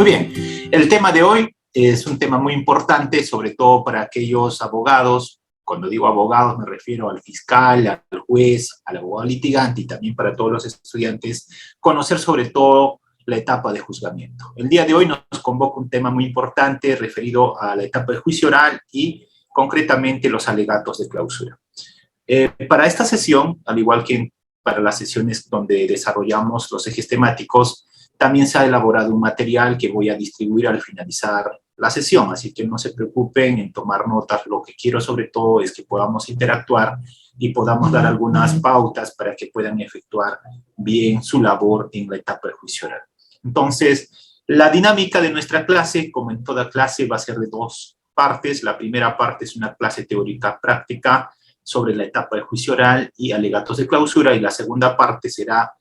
Muy bien, el tema de hoy es un tema muy importante, sobre todo para aquellos abogados. Cuando digo abogados me refiero al fiscal, al juez, al abogado litigante y también para todos los estudiantes, conocer sobre todo la etapa de juzgamiento. El día de hoy nos convoca un tema muy importante referido a la etapa de juicio oral y concretamente los alegatos de clausura. Para esta sesión, al igual que para las sesiones donde desarrollamos los ejes temáticos, también se ha elaborado un material que voy a distribuir al finalizar la sesión, así que no se preocupen en tomar notas. Lo que quiero sobre todo es que podamos interactuar y podamos dar algunas pautas para que puedan efectuar bien su labor en la etapa de juicio oral. Entonces, la dinámica de nuestra clase, como en toda clase, va a ser de dos partes. La primera parte es una clase teórica práctica sobre la etapa de juicio oral y alegatos de clausura, y la segunda parte será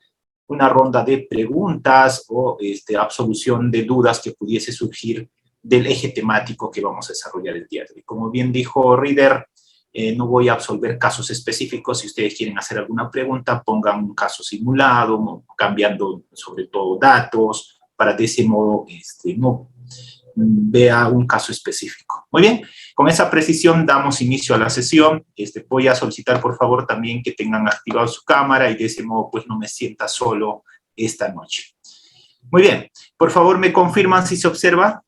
una ronda de preguntas o absolución de dudas que pudiese surgir del eje temático que vamos a desarrollar el día de hoy. Como bien dijo Rieder, no voy a absolver casos específicos. Si ustedes quieren hacer alguna pregunta, pongan un caso simulado, cambiando sobre todo datos, para de ese modo no vea un caso específico. Muy bien, con esa precisión damos inicio a la sesión. Voy a solicitar por favor también que tengan activado su cámara y de ese modo pues no me sienta solo esta noche. Muy bien, por favor me confirman si se observa.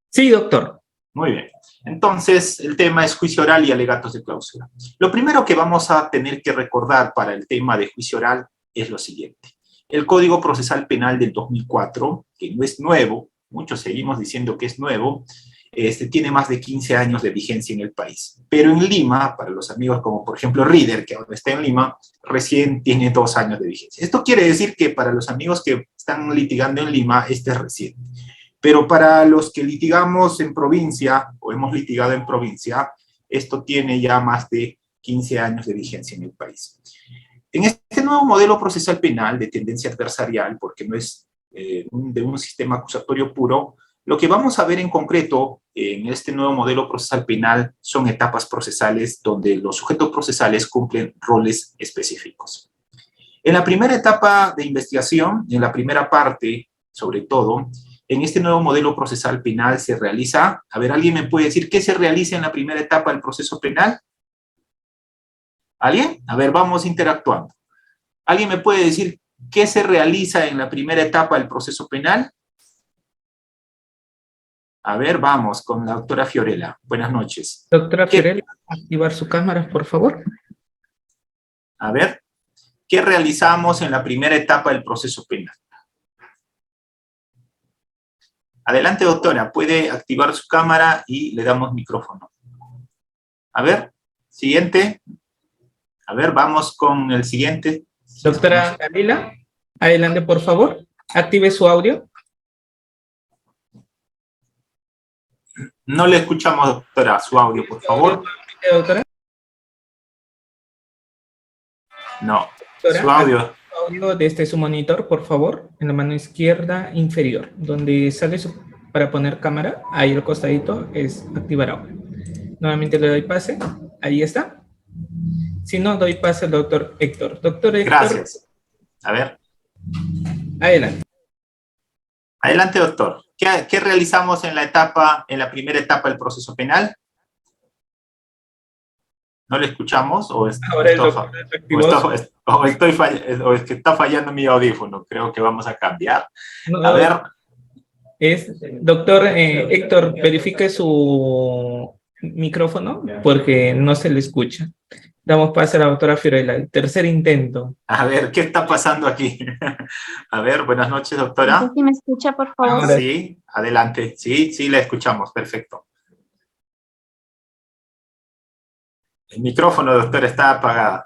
Sí, doctor. Muy bien, entonces el tema es juicio oral y alegatos de clausura. Lo primero que vamos a tener que recordar para el tema de juicio oral es lo siguiente. El Código Procesal Penal del 2004, que no es nuevo, muchos seguimos diciendo que es nuevo, tiene más de 15 años de vigencia en el país. Pero en Lima, para los amigos como por ejemplo Rieder, que ahora está en Lima, recién tiene 2 años de vigencia. Esto quiere decir que para los amigos que están litigando en Lima, este es reciente. Pero para los que litigamos en provincia, o hemos litigado en provincia, esto tiene ya más de 15 años de vigencia en el país. En este nuevo modelo procesal penal de tendencia adversarial, porque no es de un sistema acusatorio puro, lo que vamos a ver en concreto en este nuevo modelo procesal penal son etapas procesales donde los sujetos procesales cumplen roles específicos. En la primera etapa de investigación, en la primera parte, sobre todo, en este nuevo modelo procesal penal se realiza, a ver, ¿alguien me puede decir qué se realiza en la primera etapa del proceso penal? ¿Alguien? A ver, vamos interactuando. ¿Alguien me puede decir qué se realiza en la primera etapa del proceso penal? A ver, vamos con la doctora Fiorella. Buenas noches. Doctora Fiorella, activar su cámara, por favor. A ver, ¿qué realizamos en la primera etapa del proceso penal? Adelante, doctora, puede activar su cámara y le damos micrófono. A ver, siguiente. A ver, vamos con el siguiente. Doctora Dalila, adelante, por favor. Active su audio. No le escuchamos, doctora, su audio, por favor. Doctora. No, Doctora, su audio. Audio desde su monitor, por favor, en la mano izquierda inferior, donde sale para poner cámara, ahí al costadito es activar audio. Nuevamente le doy pase, ahí está. Si no, doy pase al doctor Héctor. Doctor Héctor. Gracias. A ver. Adelante. Adelante, doctor. ¿Qué realizamos en la primera etapa del proceso penal? ¿No le escuchamos? ¿O es que está fallando mi audífono? Creo que vamos a cambiar. A ver. Doctor Héctor, verifique su micrófono porque no se le escucha. Damos paso a la doctora Fiorella, el tercer intento. A ver, ¿qué está pasando aquí? A ver, buenas noches, doctora. No sé si me escucha, por favor. Sí, adelante. Sí, la escuchamos, perfecto. El micrófono, doctora, está apagado.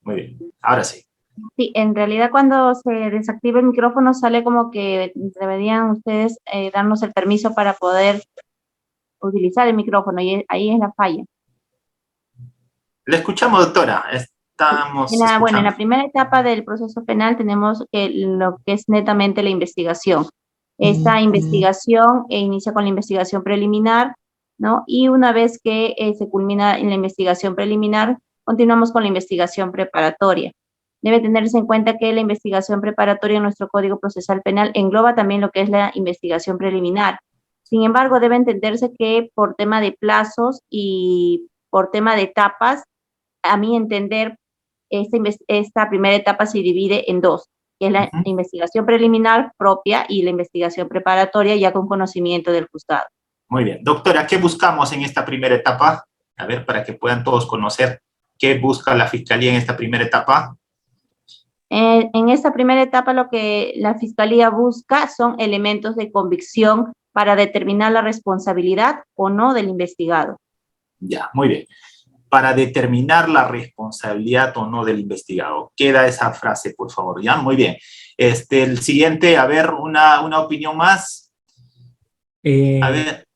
Muy bien, ahora sí. Sí, en realidad cuando se desactiva el micrófono sale como que deberían ustedes darnos el permiso para poder utilizar el micrófono y ahí es la falla. Le escuchamos, doctora. Estamos escuchando. Bueno, en la primera etapa del proceso penal tenemos lo que es netamente la investigación. Esta investigación inicia con la investigación preliminar, ¿no? Y una vez que se culmina en la investigación preliminar, continuamos con la investigación preparatoria. Debe tenerse en cuenta que la investigación preparatoria en nuestro Código Procesal Penal engloba también lo que es la investigación preliminar. Sin embargo, debe entenderse que por tema de plazos y por tema de etapas, a mi entender, esta primera etapa se divide en dos, que es la investigación preliminar propia y la investigación preparatoria ya con conocimiento del juzgado. Muy bien. Doctora, ¿qué buscamos en esta primera etapa? A ver, para que puedan todos conocer qué busca la Fiscalía en esta primera etapa. En esta primera etapa lo que la Fiscalía busca son elementos de convicción para determinar la responsabilidad o no del investigado. Ya, muy bien. Para determinar la responsabilidad o no del investigado. Queda esa frase, por favor, ¿ya? Muy bien. El siguiente, a ver, una opinión más. A ver.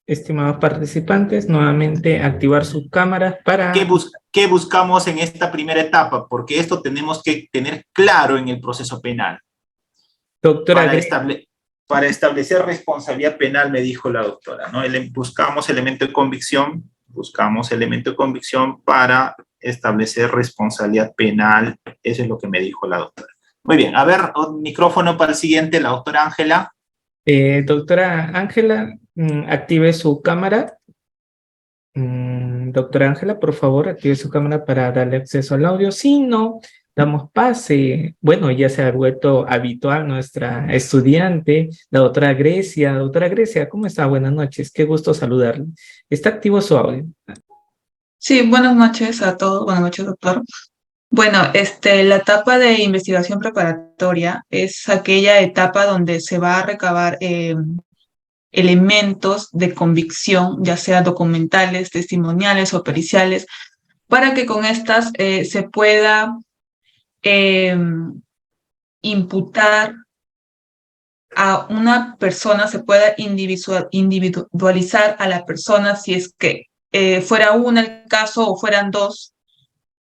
Estimados participantes, nuevamente activar su cámara para... ¿Qué buscamos en esta primera etapa? Porque esto tenemos que tener claro en el proceso penal. Doctora, para establecer responsabilidad penal, me dijo la doctora, ¿no? Buscamos elemento de convicción para establecer responsabilidad penal. Eso es lo que me dijo la doctora. Muy bien, a ver, un micrófono para el siguiente, la doctora Ángela. Doctora Ángela, active su cámara. Doctora Ángela, por favor, active su cámara para darle acceso al audio. Si no, damos pase. Bueno, ya se ha vuelto habitual nuestra estudiante, la doctora Grecia. Doctora Grecia, ¿cómo está? Buenas noches, qué gusto saludarle. ¿Está activo su audio? Sí, buenas noches a todos. Buenas noches, doctor. Bueno, la etapa de investigación preparatoria es aquella etapa donde se va a recabar elementos de convicción, ya sea documentales, testimoniales o periciales, para que con estas se pueda imputar a una persona, se pueda individualizar a la persona si es que fuera una el caso o fueran dos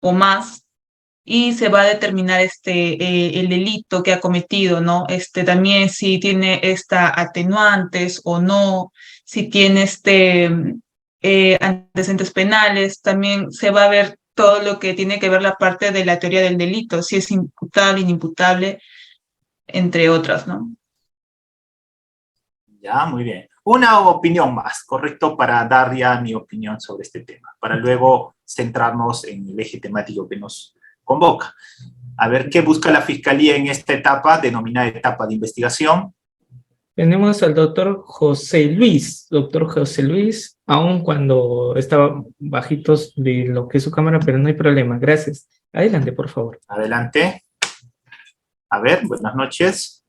o más, y se va a determinar el delito que ha cometido, ¿no? También si tiene atenuantes o no, si tiene antecedentes penales, también se va a ver todo lo que tiene que ver la parte de la teoría del delito, si es imputable, inimputable, entre otras, ¿no? Ya, muy bien. Una opinión más, ¿correcto? Para dar ya mi opinión sobre este tema, para luego centrarnos en el eje temático que nos convoca. A ver, ¿qué busca la Fiscalía en esta etapa, denominada etapa de investigación? Tenemos al doctor José Luis. Doctor José Luis, aun cuando estaba bajitos de lo que es su cámara, pero no hay problema. Gracias. Adelante, por favor. Adelante. A ver, buenas noches.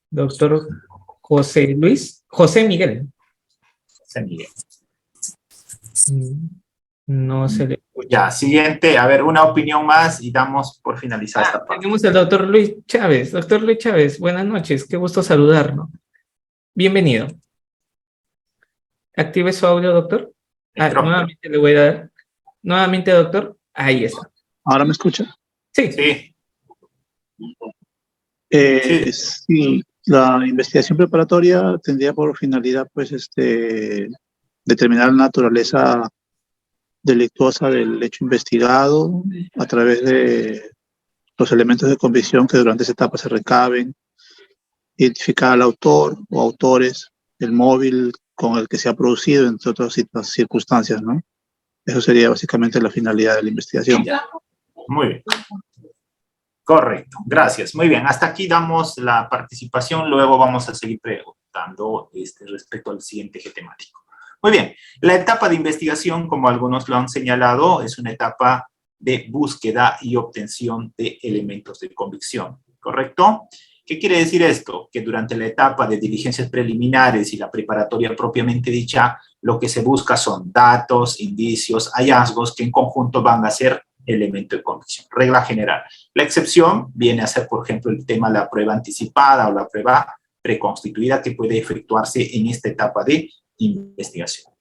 Doctor José Luis. José Miguel. José Miguel. No se le... Ya, siguiente. A ver, una opinión más y damos por finalizada esta parte. Tenemos al doctor Luis Chávez. Doctor Luis Chávez, buenas noches. Qué gusto saludarlo. Bienvenido. Active su audio, doctor. Nuevamente le voy a dar. Nuevamente, doctor. Ahí está. ¿Ahora me escucha? Sí. Sí. Sí, la investigación preparatoria tendría por finalidad, pues, determinar la naturaleza delictuosa del hecho investigado a través de los elementos de convicción que durante esa etapa se recaben, identificar al autor o autores, el móvil con el que se ha producido, entre otras circunstancias, ¿no? Eso sería básicamente la finalidad de la investigación. Ya. Muy bien. Correcto, gracias. Muy bien, hasta aquí damos la participación, luego vamos a seguir preguntando respecto al siguiente eje temático. Muy bien, la etapa de investigación, como algunos lo han señalado, es una etapa de búsqueda y obtención de elementos de convicción, ¿correcto? ¿Qué quiere decir esto? Que durante la etapa de diligencias preliminares y la preparatoria propiamente dicha, lo que se busca son datos, indicios, hallazgos que en conjunto van a ser elemento de convicción. Regla general. La excepción viene a ser, por ejemplo, el tema de la prueba anticipada o la prueba preconstituida que puede efectuarse en esta etapa de investigación.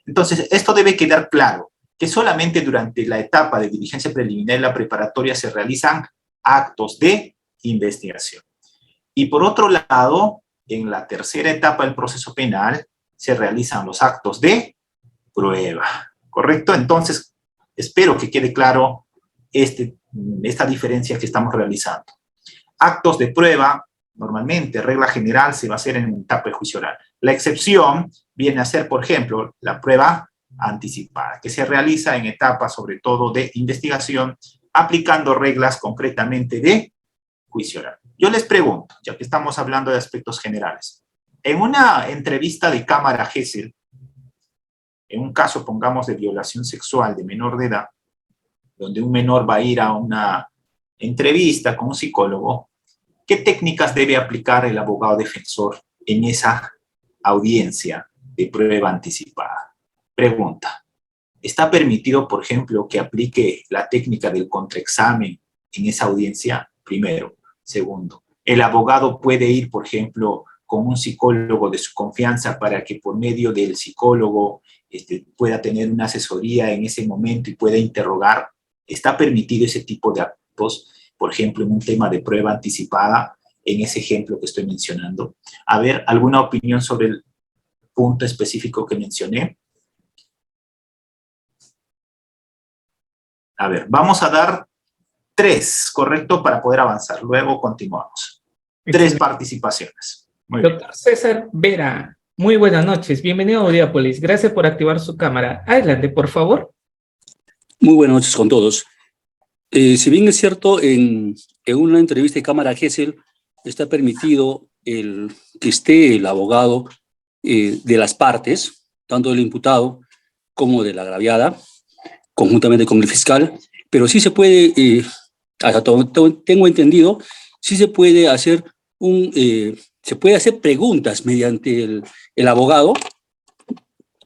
Entonces, esto debe quedar claro, que solamente durante la etapa de diligencia preliminar y la preparatoria se realizan actos de investigación. Y por otro lado, en la tercera etapa del proceso penal, se realizan los actos de prueba, ¿correcto? Entonces, espero que quede claro esta diferencia que estamos realizando. Actos de prueba, normalmente, regla general, se va a hacer en etapa de juicio oral. La excepción viene a ser, por ejemplo, la prueba anticipada, que se realiza en etapas, sobre todo, de investigación, aplicando reglas concretamente de juicio oral. Yo les pregunto, ya que estamos hablando de aspectos generales, en una entrevista de cámara Gesell, en un caso, pongamos, de violación sexual de menor de edad, donde un menor va a ir a una entrevista con un psicólogo, ¿qué técnicas debe aplicar el abogado defensor en esa audiencia de prueba anticipada? Pregunta, ¿está permitido, por ejemplo, que aplique la técnica del contraexamen en esa audiencia? Primero. Segundo, el abogado puede ir, por ejemplo, con un psicólogo de su confianza para que por medio del psicólogo pueda tener una asesoría en ese momento y pueda interrogar. ¿Está permitido ese tipo de actos, por ejemplo, en un tema de prueba anticipada, en ese ejemplo que estoy mencionando? A ver, ¿alguna opinión sobre el punto específico que mencioné? A ver, vamos a dar 3, ¿correcto? Para poder avanzar. Luego continuamos. 3 participaciones. Muy bien. Doctor César Vera, muy buenas noches. Bienvenido a Audiópolis. Gracias por activar su cámara. Adelante, por favor. Muy buenas noches con todos. Si bien es cierto, en una entrevista de cámara Gesell está permitido que esté el abogado de las partes, tanto del imputado como de la agraviada, conjuntamente con el fiscal, pero sí se puede, tengo entendido, sí se puede hacer preguntas mediante el abogado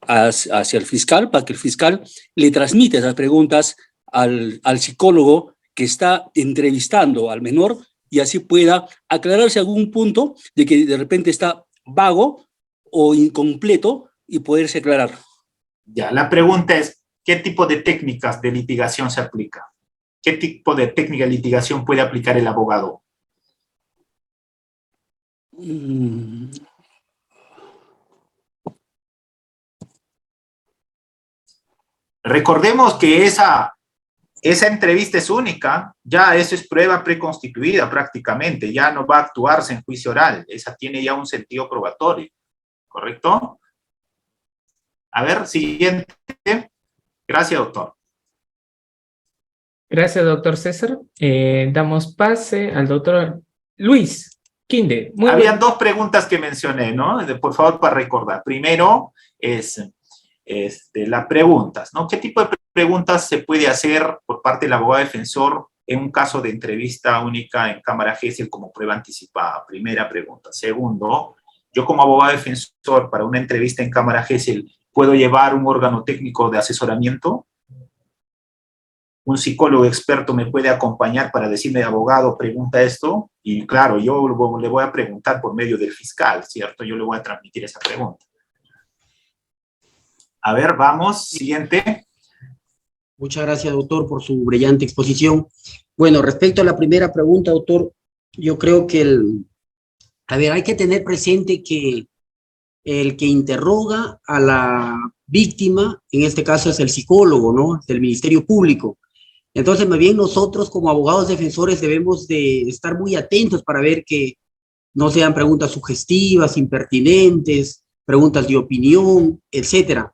hacia el fiscal, para que el fiscal le transmita esas preguntas al psicólogo que está entrevistando al menor y así pueda aclararse algún punto de que de repente está vago o incompleto y poderse aclarar. Ya, la pregunta es, ¿qué tipo de técnicas de litigación se aplica? ¿Qué tipo de técnica de litigación puede aplicar el abogado? Recordemos que esa entrevista es única, ya eso es prueba preconstituida prácticamente, ya no va a actuarse en juicio oral, esa tiene ya un sentido probatorio, ¿correcto? A ver, siguiente. Gracias, doctor. Gracias, doctor César. Damos pase al doctor Luis Quinde. Habían 2 preguntas que mencioné, ¿no? Por favor, para recordar. Primero es las preguntas, ¿no? ¿Qué tipo de preguntas se puede hacer por parte del abogado defensor en un caso de entrevista única en cámara Gesell como prueba anticipada? Primera pregunta. Segundo, yo como abogado defensor para una entrevista en cámara Gesell, ¿puedo llevar un órgano técnico de asesoramiento? ¿Un psicólogo experto me puede acompañar para decirme, abogado, pregunta esto? Y claro, yo le voy a preguntar por medio del fiscal, ¿cierto? Yo le voy a transmitir esa pregunta. A ver, vamos, siguiente. Muchas gracias, doctor, por su brillante exposición. Bueno, respecto a la primera pregunta, doctor, yo creo que hay que tener presente que el que interroga a la víctima, en este caso es el psicólogo, ¿no? Del Ministerio Público. Entonces, más bien nosotros como abogados defensores debemos de estar muy atentos para ver que no sean preguntas sugestivas, impertinentes, preguntas de opinión, etcétera.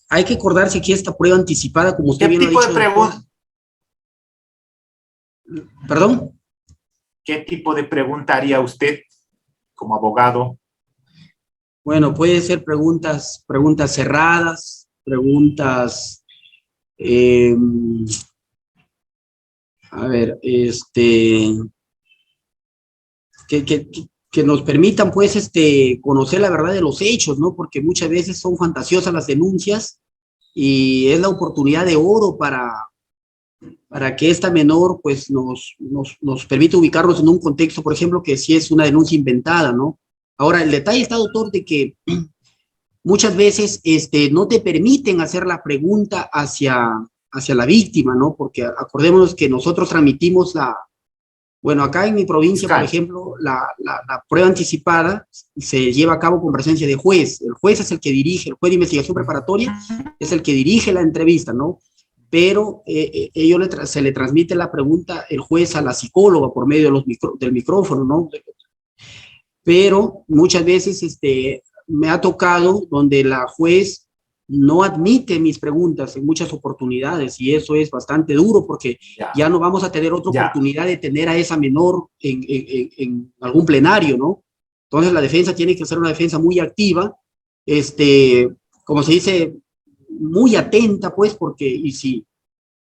Hay que acordarse que esta prueba anticipada, como usted bien lo ha dicho... ¿Qué tipo de pregunta? ¿Perdón? ¿Qué tipo de pregunta haría usted como abogado? Bueno, puede ser preguntas cerradas, preguntas... que nos permitan, pues, conocer la verdad de los hechos, ¿no? Porque muchas veces son fantasiosas las denuncias y es la oportunidad de oro para que esta menor, pues, nos permita ubicarnos en un contexto, por ejemplo, que si es una denuncia inventada, ¿no? Ahora, el detalle está, doctor, de que muchas veces no te permiten hacer la pregunta hacia la víctima, ¿no? Porque acordémonos que nosotros transmitimos Bueno, acá en mi provincia, por Fiscal. ejemplo, la prueba anticipada se lleva a cabo con presencia de juez. El juez es el que dirige, el juez de investigación preparatoria es el que dirige la entrevista, ¿no? Pero se le transmite la pregunta el juez a la psicóloga por medio de del micrófono, ¿no? Pero muchas veces me ha tocado donde la juez no admite mis preguntas en muchas oportunidades y eso es bastante duro porque ya no vamos a tener otra oportunidad de tener a esa menor en algún plenario, ¿no? Entonces la defensa tiene que ser una defensa muy activa, como se dice, muy atenta, pues, porque, y si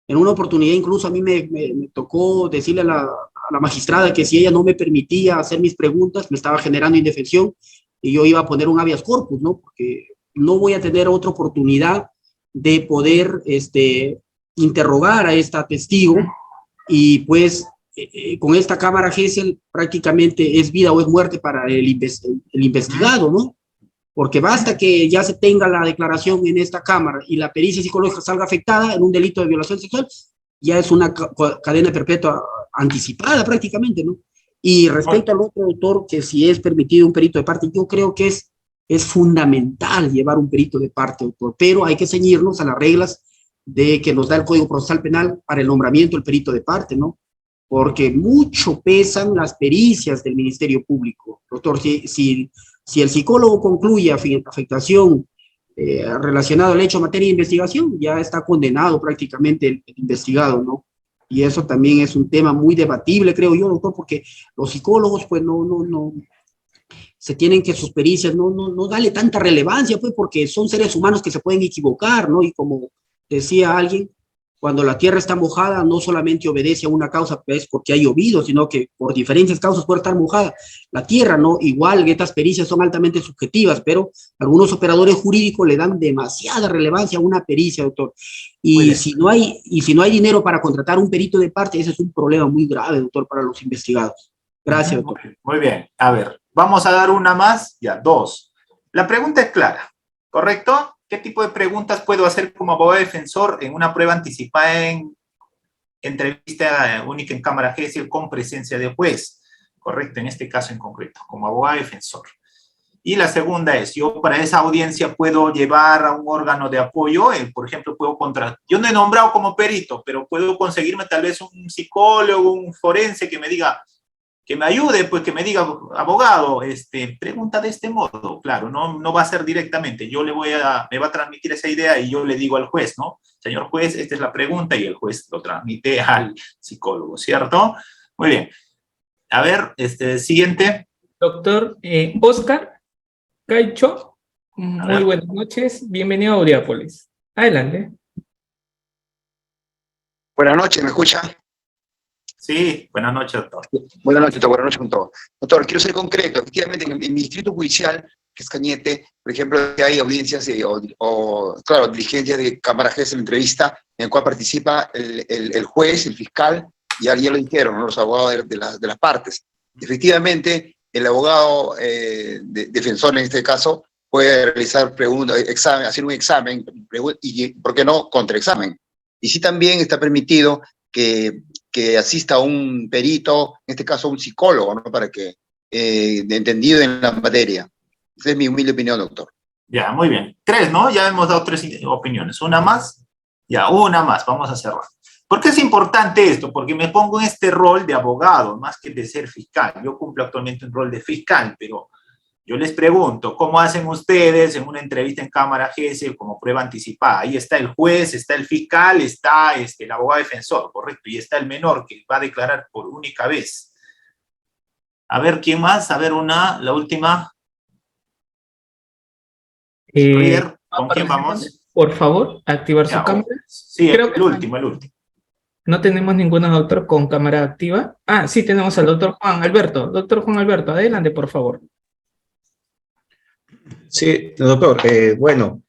en una oportunidad incluso a mí me tocó decirle a la magistrada que si ella no me permitía hacer mis preguntas, me estaba generando indefensión y yo iba a poner un habeas corpus, ¿no? Porque no voy a tener otra oportunidad de poder interrogar a esta testigo y pues con esta cámara Gesell prácticamente es vida o es muerte para el investigado, ¿no? Porque basta que ya se tenga la declaración en esta cámara y la pericia psicológica salga afectada en un delito de violación sexual, ya es una cadena perpetua anticipada prácticamente, ¿no? Y respecto al otro autor, que si es permitido un perito de parte, yo creo que es fundamental llevar un perito de parte, autor, pero hay que ceñirnos a las reglas que nos da el Código Procesal Penal para el nombramiento del perito de parte, ¿no? Porque mucho pesan las pericias del Ministerio Público. Doctor, si el psicólogo concluye afectación relacionada al hecho en materia de investigación, ya está condenado prácticamente el investigado, ¿no? Y eso también es un tema muy debatible, creo yo, doctor, porque los psicólogos, pues, no se tienen que sus pericias no darle tanta relevancia, pues, porque son seres humanos que se pueden equivocar, ¿no? Y como decía alguien, cuando la tierra está mojada, no solamente obedece a una causa, pues, porque ha llovido, sino que por diferentes causas puede estar mojada la tierra, ¿no? Igual estas pericias son altamente subjetivas, pero algunos operadores jurídicos le dan demasiada relevancia a una pericia, doctor. Y si no hay dinero para contratar un perito de parte, ese es un problema muy grave, doctor, para los investigados. Gracias, doctor. Muy bien. A ver, vamos a dar una más, ya, dos. La pregunta es clara, ¿correcto? ¿Qué tipo de preguntas puedo hacer como abogado defensor en una prueba anticipada en entrevista única en cámara Gesell con presencia de juez? Correcto, en este caso en concreto, como abogado defensor. Y la segunda es, yo para esa audiencia puedo llevar a un órgano de apoyo, por ejemplo, yo no he nombrado como perito, pero puedo conseguirme tal vez un psicólogo, un forense que me diga, que me ayude, pues que me diga, abogado, pregunta de este modo, claro, no va a ser directamente, me va a transmitir esa idea y yo le digo al juez, ¿no? Señor juez, esta es la pregunta y el juez lo transmite al psicólogo, ¿cierto? Muy bien. A ver, siguiente. Doctor Oscar Caicho, muy buenas noches, bienvenido a Audiápolis. Adelante. Buenas noches, ¿me escucha? Sí, buenas noches, doctor. Buenas noches, doctor. Buenas noches con todos. Doctor, quiero ser concreto. Efectivamente, en mi distrito judicial, que es Cañete, por ejemplo, hay audiencias claro, diligencias de cámara Gesell, entrevista, en el cual participa el juez, el fiscal, y ya lo dijeron, ¿no? Los abogados de las partes. Efectivamente, el abogado defensor, en este caso, puede realizar preguntas, hacer un examen, y, ¿por qué no?, contraexamen. Y sí también está permitido que asista a un perito, en este caso un psicólogo, ¿no? Para que, entendido en la materia. Esa es mi humilde opinión, doctor. Ya, muy bien. 3, ¿no? Ya hemos dado 3 opiniones. ¿Una más? Ya, una más. Vamos a cerrar. ¿Por qué es importante esto? Porque me pongo en este rol de abogado, más que de ser fiscal. Yo cumplo actualmente un rol de fiscal, pero yo les pregunto, ¿cómo hacen ustedes en una entrevista en cámara Gesell como prueba anticipada? Ahí está el juez, está el fiscal, está el abogado defensor, ¿correcto? Y está el menor que va a declarar por única vez. A ver, ¿quién más? A ver, la última. ¿Con quién vamos? Por favor, activar su cámara. Sí, el último. No tenemos ningún doctor con cámara activa. Ah, sí, tenemos al doctor Juan Alberto. Doctor Juan Alberto, adelante, por favor. Sí, doctor, bueno,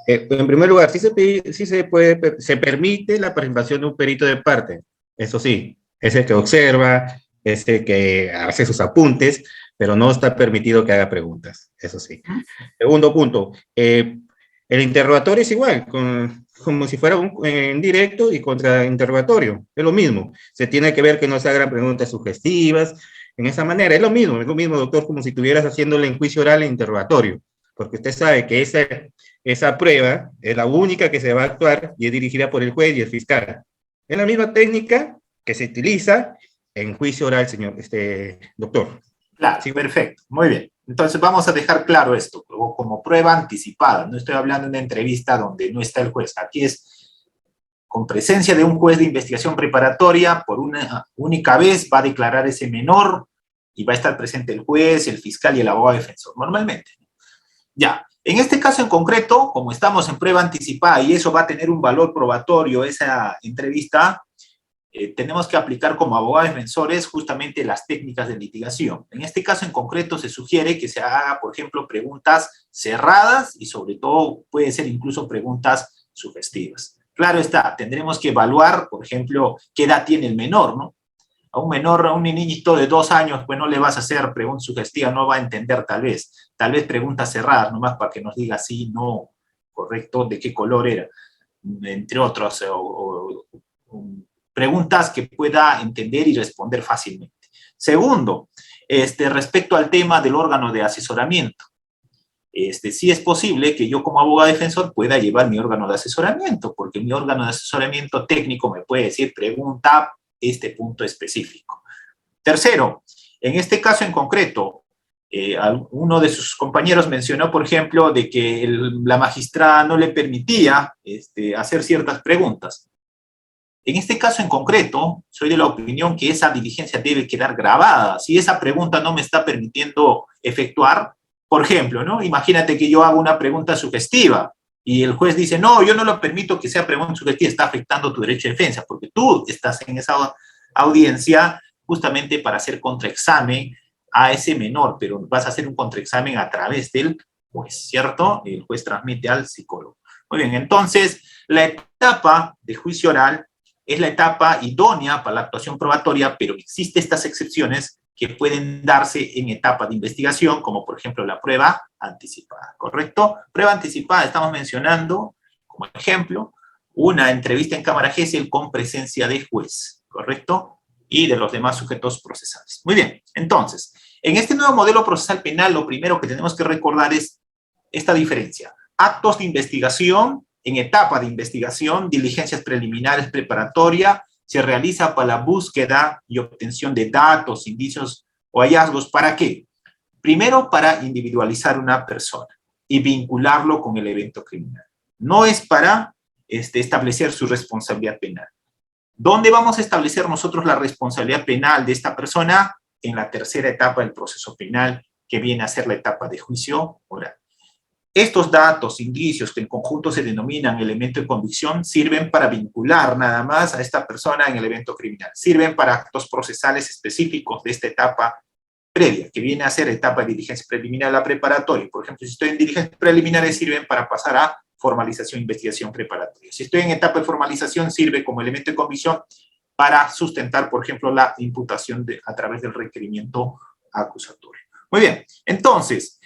en primer lugar, se permite la participación de un perito de parte, eso sí, es el que observa, es el que hace sus apuntes, pero no está permitido que haga preguntas, eso sí. Segundo punto, el interrogatorio es igual, como si fuera en directo y contrainterrogatorio. Es lo mismo. Se tiene que ver que no se hagan preguntas sugestivas. En esa manera, es lo mismo, doctor, como si estuvieras haciéndole en juicio oral e interrogatorio. Porque usted sabe que esa prueba es la única que se va a actuar y es dirigida por el juez y el fiscal. Es la misma técnica que se utiliza en juicio oral, señor doctor. Claro, sí, perfecto, muy bien. Entonces vamos a dejar claro esto, como prueba anticipada. No estoy hablando de una entrevista donde no está el juez. Aquí es con presencia de un juez de investigación preparatoria, por una única vez va a declarar ese menor y va a estar presente el juez, el fiscal y el abogado defensor, normalmente. Ya, en este caso en concreto, como estamos en prueba anticipada y eso va a tener un valor probatorio, esa entrevista, tenemos que aplicar como abogados defensores justamente las técnicas de litigación. En este caso en concreto se sugiere que se haga, por ejemplo, preguntas cerradas y sobre todo puede ser incluso preguntas sugestivas. Claro está, tendremos que evaluar, por ejemplo, qué edad tiene el menor, ¿no? A un menor, a un niñito de 2 años, pues no le vas a hacer preguntas sugestivas, no va a entender tal vez preguntas cerradas, nomás para que nos diga sí, no, correcto, de qué color era, entre otros, preguntas que pueda entender y responder fácilmente. Segundo, respecto al tema del órgano de asesoramiento, sí es posible que yo como abogado defensor pueda llevar mi órgano de asesoramiento, porque mi órgano de asesoramiento técnico me puede decir, pregunta este punto específico. Tercero, en este caso en concreto, uno de sus compañeros mencionó, por ejemplo, de que la magistrada no le permitía hacer ciertas preguntas. En este caso en concreto, soy de la opinión que esa diligencia debe quedar grabada. Si esa pregunta no me está permitiendo efectuar, por ejemplo, ¿no? Imagínate que yo hago una pregunta sugestiva y el juez dice, no, yo no lo permito que sea pregunta sugestiva, está afectando tu derecho de defensa, porque tú estás en esa audiencia justamente para hacer contraexamen a ese menor, pero vas a hacer un contraexamen a través del juez, ¿cierto? El juez transmite al psicólogo. Muy bien, entonces, la etapa de juicio oral es la etapa idónea para la actuación probatoria, pero existen estas excepciones que pueden darse en etapa de investigación, como por ejemplo la prueba anticipada, ¿correcto? Prueba anticipada, estamos mencionando, como ejemplo, una entrevista en cámara Gesell con presencia de juez, ¿correcto? Y de los demás sujetos procesales. Muy bien, entonces, en este nuevo modelo procesal penal, lo primero que tenemos que recordar es esta diferencia. Actos de investigación, en etapa de investigación, diligencias preliminares preparatoria, se realiza para la búsqueda y obtención de datos, indicios o hallazgos. ¿Para qué? Primero, para individualizar una persona y vincularlo con el evento criminal. No es para establecer su responsabilidad penal. ¿Dónde vamos a establecer nosotros la responsabilidad penal de esta persona? En la tercera etapa del proceso penal, que viene a ser la etapa de juicio oral. Estos datos, indicios, que en conjunto se denominan elemento de convicción, sirven para vincular nada más a esta persona en el evento criminal. Sirven para actos procesales específicos de esta etapa previa, que viene a ser etapa de diligencia preliminar a la preparatoria. Por ejemplo, si estoy en diligencias preliminares, sirven para pasar a formalización e investigación preparatoria. Si estoy en etapa de formalización, sirve como elemento de convicción para sustentar, por ejemplo, la imputación a través del requerimiento acusatorio. Muy bien, entonces,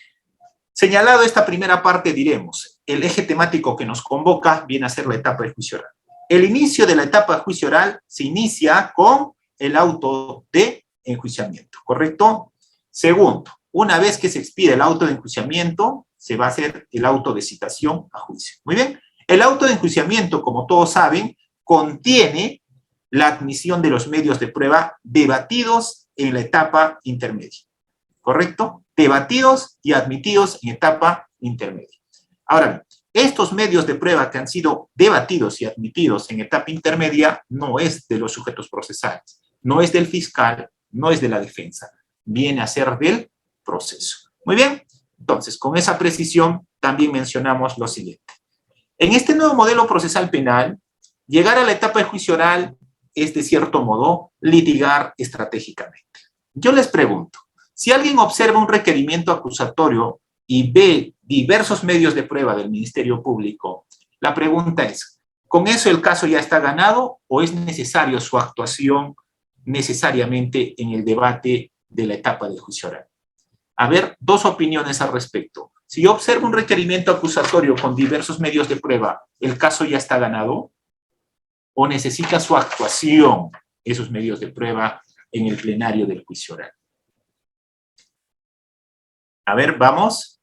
señalado esta primera parte, diremos, el eje temático que nos convoca viene a ser la etapa de juicio oral. El inicio de la etapa de juicio oral se inicia con el auto de enjuiciamiento, ¿correcto? Segundo, una vez que se expide el auto de enjuiciamiento, se va a hacer el auto de citación a juicio. Muy bien, el auto de enjuiciamiento, como todos saben, contiene la admisión de los medios de prueba debatidos en la etapa intermedia, ¿correcto? Debatidos y admitidos en etapa intermedia. Ahora bien, estos medios de prueba que han sido debatidos y admitidos en etapa intermedia no es de los sujetos procesales, no es del fiscal, no es de la defensa, viene a ser del proceso. Muy bien, entonces con esa precisión también mencionamos lo siguiente. En este nuevo modelo procesal penal, llegar a la etapa de juicio oral es de cierto modo litigar estratégicamente. Yo les pregunto, si alguien observa un requerimiento acusatorio y ve diversos medios de prueba del Ministerio Público, la pregunta es, ¿con eso el caso ya está ganado o es necesario su actuación necesariamente en el debate de la etapa del juicio oral? A ver, dos opiniones al respecto. Si yo observo un requerimiento acusatorio con diversos medios de prueba, ¿el caso ya está ganado? ¿O necesita su actuación esos medios de prueba en el plenario del juicio oral? A ver, vamos.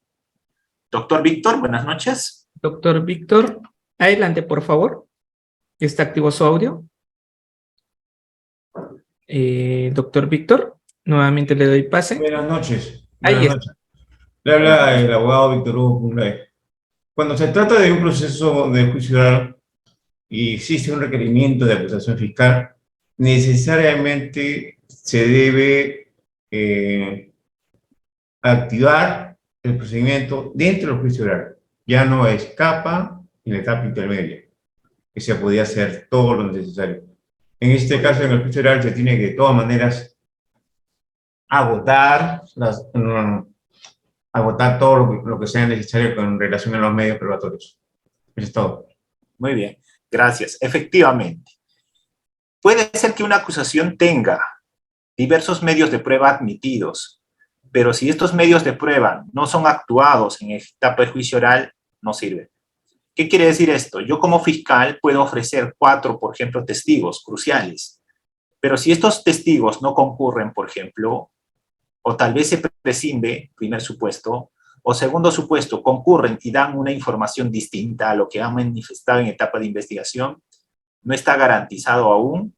Doctor Víctor, buenas noches. Doctor Víctor, adelante, por favor. ¿Está activo su audio? Doctor Víctor, nuevamente le doy pase. Buenas noches. Ahí Buenas está. noches. Le habla el abogado Víctor Hugo Punlay. Cuando se trata de un proceso de juicio oral y existe un requerimiento de acusación fiscal, necesariamente se debe activar el procedimiento dentro del juicio oral. Ya no escapa en la etapa intermedia, que se podía hacer todo lo necesario. En este caso, en el juicio oral se tiene que de todas maneras agotar todo lo que sea necesario con relación a los medios probatorios. Eso es todo. Muy bien, gracias. Efectivamente, puede ser que una acusación tenga diversos medios de prueba admitidos, pero si estos medios de prueba no son actuados en etapa de juicio oral, no sirve. ¿Qué quiere decir esto? Yo como fiscal puedo ofrecer 4, por ejemplo, testigos cruciales, pero si estos testigos no concurren, por ejemplo, o tal vez se prescinde, primer supuesto, o segundo supuesto, concurren y dan una información distinta a lo que han manifestado en etapa de investigación, no está garantizado aún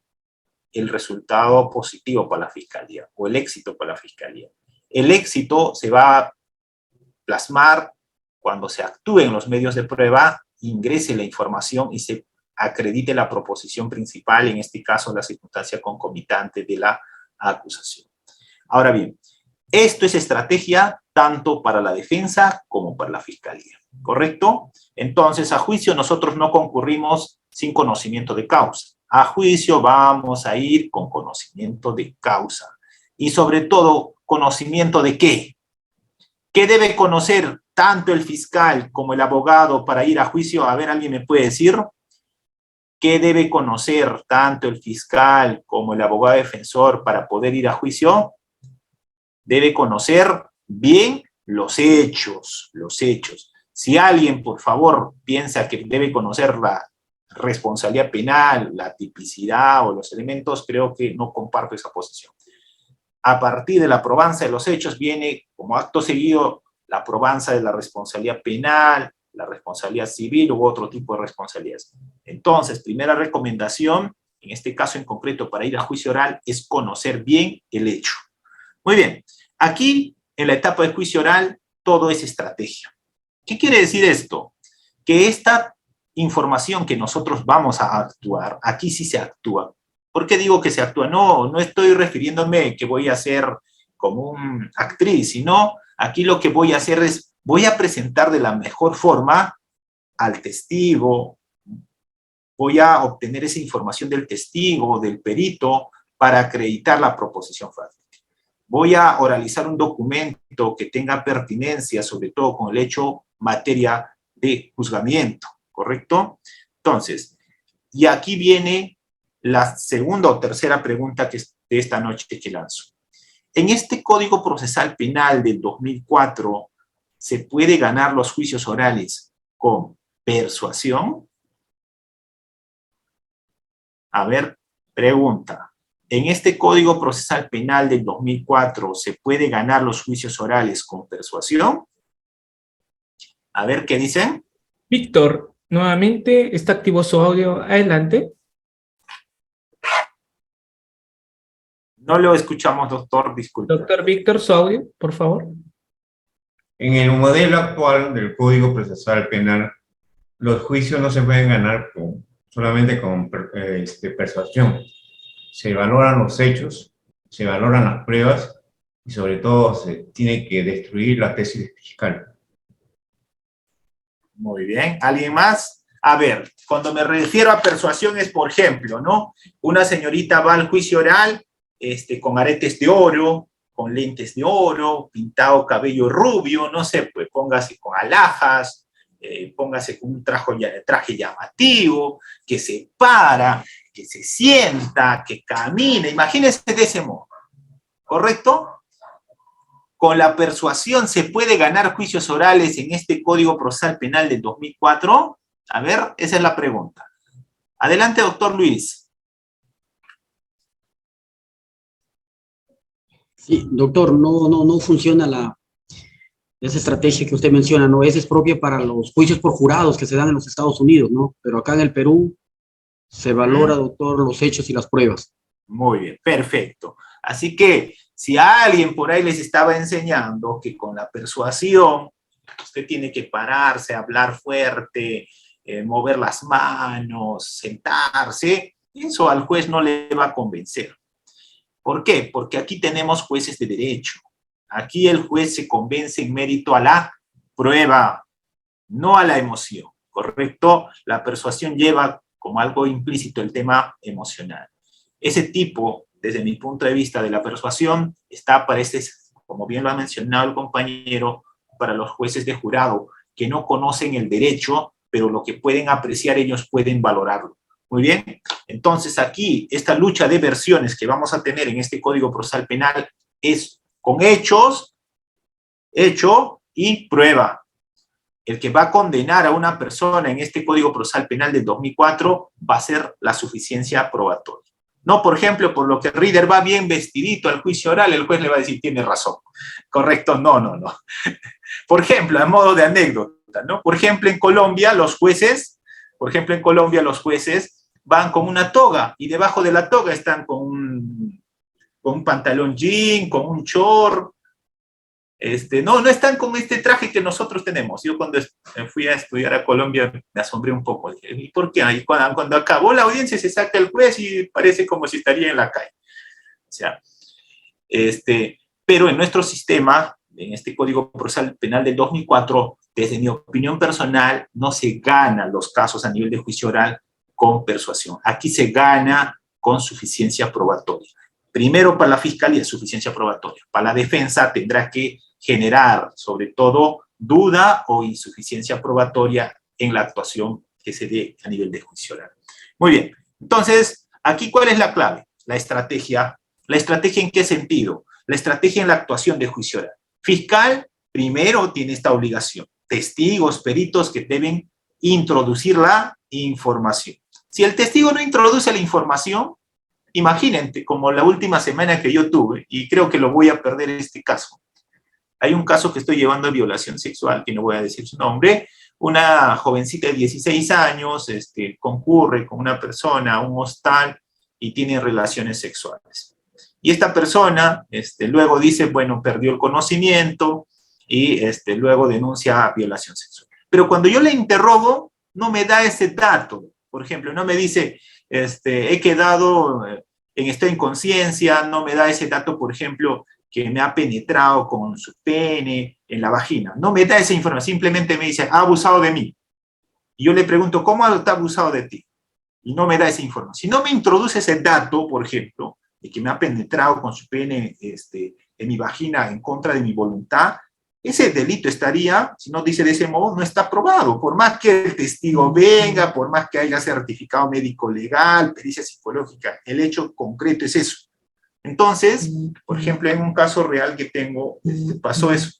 el resultado positivo para la fiscalía o el éxito para la fiscalía. El éxito se va a plasmar cuando se actúe en los medios de prueba, ingrese la información y se acredite la proposición principal, en este caso la circunstancia concomitante de la acusación. Ahora bien, esto es estrategia tanto para la defensa como para la fiscalía, ¿correcto? Entonces, a juicio nosotros no concurrimos sin conocimiento de causa. A juicio vamos a ir con conocimiento de causa. Y sobre todo, ¿conocimiento de qué? ¿Qué debe conocer tanto el fiscal como el abogado para ir a juicio? A ver, ¿alguien me puede decir? ¿Qué debe conocer tanto el fiscal como el abogado defensor para poder ir a juicio? Debe conocer bien los hechos, Si alguien, por favor, piensa que debe conocer la responsabilidad penal, la tipicidad o los elementos, creo que no comparto esa posición. A partir de la probanza de los hechos viene, como acto seguido, la probanza de la responsabilidad penal, la responsabilidad civil u otro tipo de responsabilidades. Entonces, primera recomendación, en este caso en concreto para ir a juicio oral, es conocer bien el hecho. Muy bien, aquí en la etapa de juicio oral todo es estrategia. ¿Qué quiere decir esto? Que esta información que nosotros vamos a actuar, aquí sí se actúa. ¿Por qué digo que se actúa? No estoy refiriéndome que voy a ser como una actriz, sino aquí lo que voy a hacer es, voy a presentar de la mejor forma al testigo, voy a obtener esa información del testigo, del perito, para acreditar la proposición fáctica. Voy a oralizar un documento que tenga pertinencia, sobre todo con el hecho materia de juzgamiento, ¿correcto? Entonces, y aquí viene la segunda o tercera pregunta que es de esta noche que lanzo. En este Código Procesal Penal del 2004, ¿se puede ganar los juicios orales con persuasión? A ver, pregunta. En este Código Procesal Penal del 2004, ¿se puede ganar los juicios orales con persuasión? A ver, ¿qué dicen? Víctor, nuevamente está activo su audio. Adelante. No lo escuchamos, doctor, disculpe. Doctor Víctor, su audio, por favor. En el modelo actual del Código Procesal Penal, los juicios no se pueden ganar solamente con persuasión. Se valoran los hechos, se valoran las pruebas y sobre todo se tiene que destruir la tesis fiscal. Muy bien. ¿Alguien más? A ver, cuando me refiero a persuasión es, por ejemplo, ¿no? Una señorita va al juicio oral con aretes de oro, con lentes de oro, pintado cabello rubio, no sé, pues póngase con alhajas, póngase con un traje llamativo, que se para, que se sienta, que camina, imagínense de ese modo, ¿correcto? ¿Con la persuasión se puede ganar juicios orales en este Código Procesal Penal del 2004? A ver, esa es la pregunta. Adelante, doctor Luis. Sí, doctor, no funciona esa estrategia que usted menciona, ¿no? Esa es propia para los juicios por jurados que se dan en los Estados Unidos, ¿no? Pero acá en el Perú se valora, doctor, los hechos y las pruebas. Muy bien, perfecto. Así que si alguien por ahí les estaba enseñando que con la persuasión usted tiene que pararse, hablar fuerte, mover las manos, sentarse, eso al juez no le va a convencer. ¿Por qué? Porque aquí tenemos jueces de derecho. Aquí el juez se convence en mérito a la prueba, no a la emoción, ¿correcto? La persuasión lleva como algo implícito el tema emocional. Ese tipo, desde mi punto de vista de la persuasión, está para como bien lo ha mencionado el compañero, para los jueces de jurado, que no conocen el derecho, pero lo que pueden apreciar ellos pueden valorarlo. Muy bien, entonces aquí esta lucha de versiones que vamos a tener en este Código Procesal Penal es con hechos, hecho y prueba. El que va a condenar a una persona en este Código Procesal Penal del 2004 va a ser la suficiencia probatoria. No, por ejemplo, por lo que Reader va bien vestidito al juicio oral, el juez le va a decir, tiene razón. ¿Correcto? No. Por ejemplo, a modo de anécdota, ¿no? Por ejemplo, en Colombia los jueces van con una toga y debajo de la toga están con un pantalón jean, con un short. No están con este traje que nosotros tenemos. Yo cuando fui a estudiar a Colombia me asombré un poco. Dije, ¿y por qué? Y cuando acabó la audiencia se saca el juez y parece como si estaría en la calle. O sea, pero en nuestro sistema, en este Código Procesal Penal del 2004, desde mi opinión personal, no se ganan los casos a nivel de juicio oral con persuasión. Aquí se gana con suficiencia probatoria. Primero para la fiscalía, suficiencia probatoria. Para la defensa tendrá que generar, sobre todo, duda o insuficiencia probatoria en la actuación que se dé a nivel de juicio oral. Muy bien. Entonces, aquí, ¿cuál es la clave? La estrategia. ¿La estrategia en qué sentido? La estrategia en la actuación de juicio oral. Fiscal, primero, tiene esta obligación. Testigos, peritos que deben introducir la información. Si el testigo no introduce la información, imagínate, como la última semana que yo tuve, y creo que lo voy a perder este caso. Hay un caso que estoy llevando de violación sexual, que no voy a decir su nombre. Una jovencita de 16 años concurre con una persona a un hostal y tiene relaciones sexuales. Y esta persona luego dice, bueno, perdió el conocimiento y luego denuncia violación sexual. Pero cuando yo le interrogo, no me da ese dato. Por ejemplo, no me dice, he quedado en estado de inconsciencia, no me da ese dato, por ejemplo, que me ha penetrado con su pene en la vagina. No me da esa información, simplemente me dice, ha abusado de mí. Y yo le pregunto, ¿cómo ha abusado de ti? Y no me da esa información. Si no me introduce ese dato, por ejemplo, de que me ha penetrado con su pene en mi vagina en contra de mi voluntad, ese delito estaría, si no dice de ese modo, no está probado. Por más que el testigo venga, por más que haya certificado médico legal, pericia psicológica, el hecho concreto es eso. Entonces, por ejemplo, en un caso real que tengo, pasó eso.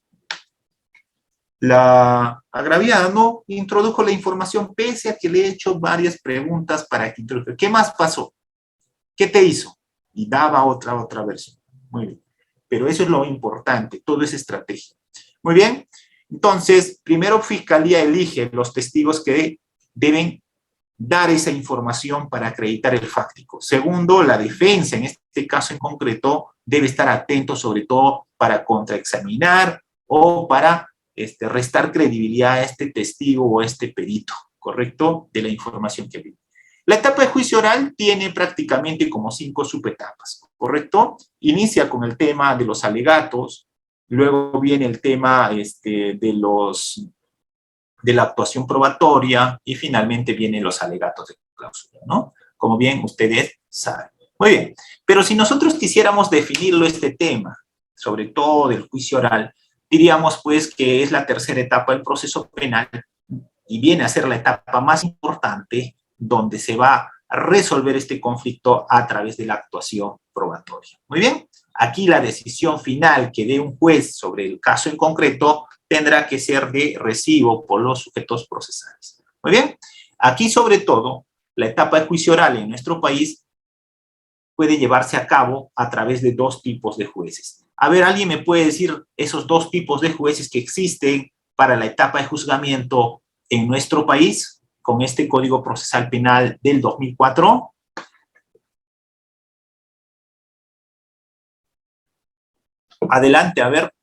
La agraviada no introdujo la información pese a que le he hecho varias preguntas para que introduzca. ¿Qué más pasó? ¿Qué te hizo? Y daba otra versión. Muy bien. Pero eso es lo importante, todo es estrategia. Muy bien. Entonces, primero Fiscalía elige los testigos que deben dar esa información para acreditar el fáctico. Segundo, la defensa, en este caso en concreto, debe estar atento sobre todo para contraexaminar o para restar credibilidad a este testigo o a este perito, ¿correcto? De la información que viene. La etapa de juicio oral tiene prácticamente como 5 subetapas, ¿correcto? Inicia con el tema de los alegatos, luego viene el tema de la actuación probatoria y finalmente vienen los alegatos de cláusula, ¿no? Como bien ustedes saben. Muy bien, pero si nosotros quisiéramos definirlo este tema, sobre todo del juicio oral, diríamos pues que es la tercera etapa del proceso penal y viene a ser la etapa más importante donde se va a resolver este conflicto a través de la actuación probatoria. Muy bien, aquí la decisión final que dé un juez sobre el caso en concreto tendrá que ser de recibo por los sujetos procesales. Muy bien, aquí sobre todo, la etapa de juicio oral en nuestro país puede llevarse a cabo a través de dos tipos de jueces. A ver, ¿alguien me puede decir esos dos tipos de jueces que existen para la etapa de juzgamiento en nuestro país con este Código Procesal Penal del 2004? Adelante, a ver,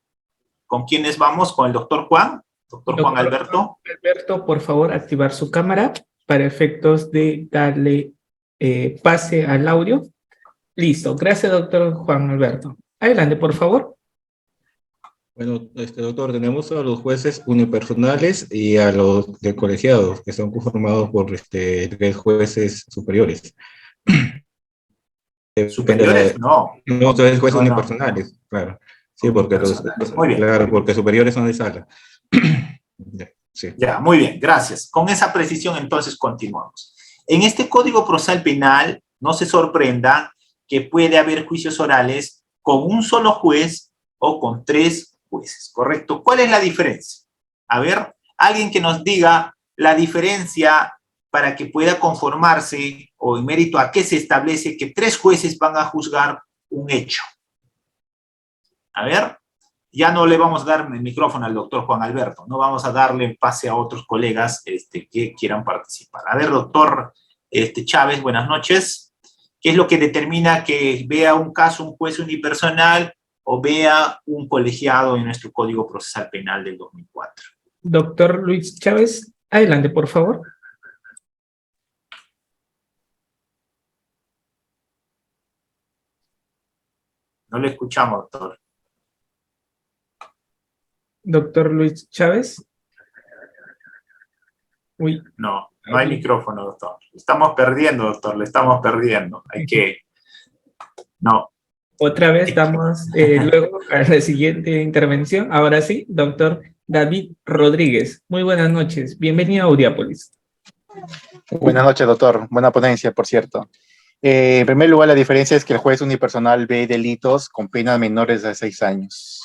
¿con quiénes vamos? ¿Con el doctor Juan? Doctor Juan Alberto. Alberto, por favor, activar su cámara para efectos de darle pase al audio. Listo, gracias, doctor Juan Alberto. Adelante, por favor. Bueno, doctor, tenemos a los jueces unipersonales y a los de colegiados, que son conformados por 3 jueces superiores. ¿Superiores? No. No, 3 jueces No, no. unipersonales, claro. Sí, porque Muy bien. claro, porque superiores son de sala. Sí. Ya, muy bien, gracias. Con esa precisión, entonces, continuamos. En este Código Procesal Penal, no se sorprenda que puede haber juicios orales con un solo juez o con 3 jueces, ¿correcto? ¿Cuál es la diferencia? A ver, alguien que nos diga la diferencia para que pueda conformarse o en mérito a qué se establece que 3 jueces van a juzgar un hecho. A ver, ya no le vamos a dar el micrófono al doctor Juan Alberto, no vamos a darle pase a otros colegas que quieran participar. A ver, doctor Chávez, buenas noches. ¿Qué es lo que determina que vea un caso un juez unipersonal o vea un colegiado en nuestro Código Procesal Penal del 2004? Doctor Luis Chávez, adelante, por favor. No le escuchamos, doctor. Doctor Luis Chávez. Uy. No hay micrófono, doctor. Le estamos perdiendo, doctor, le estamos perdiendo. Hay que... No. Otra vez damos luego a la siguiente intervención. Ahora sí, doctor David Rodríguez. Muy buenas noches. Bienvenido a Audiápolis. Buenas noches, doctor. Buena ponencia, por cierto. En primer lugar, la diferencia es que el juez unipersonal ve delitos con penas menores de 6 años.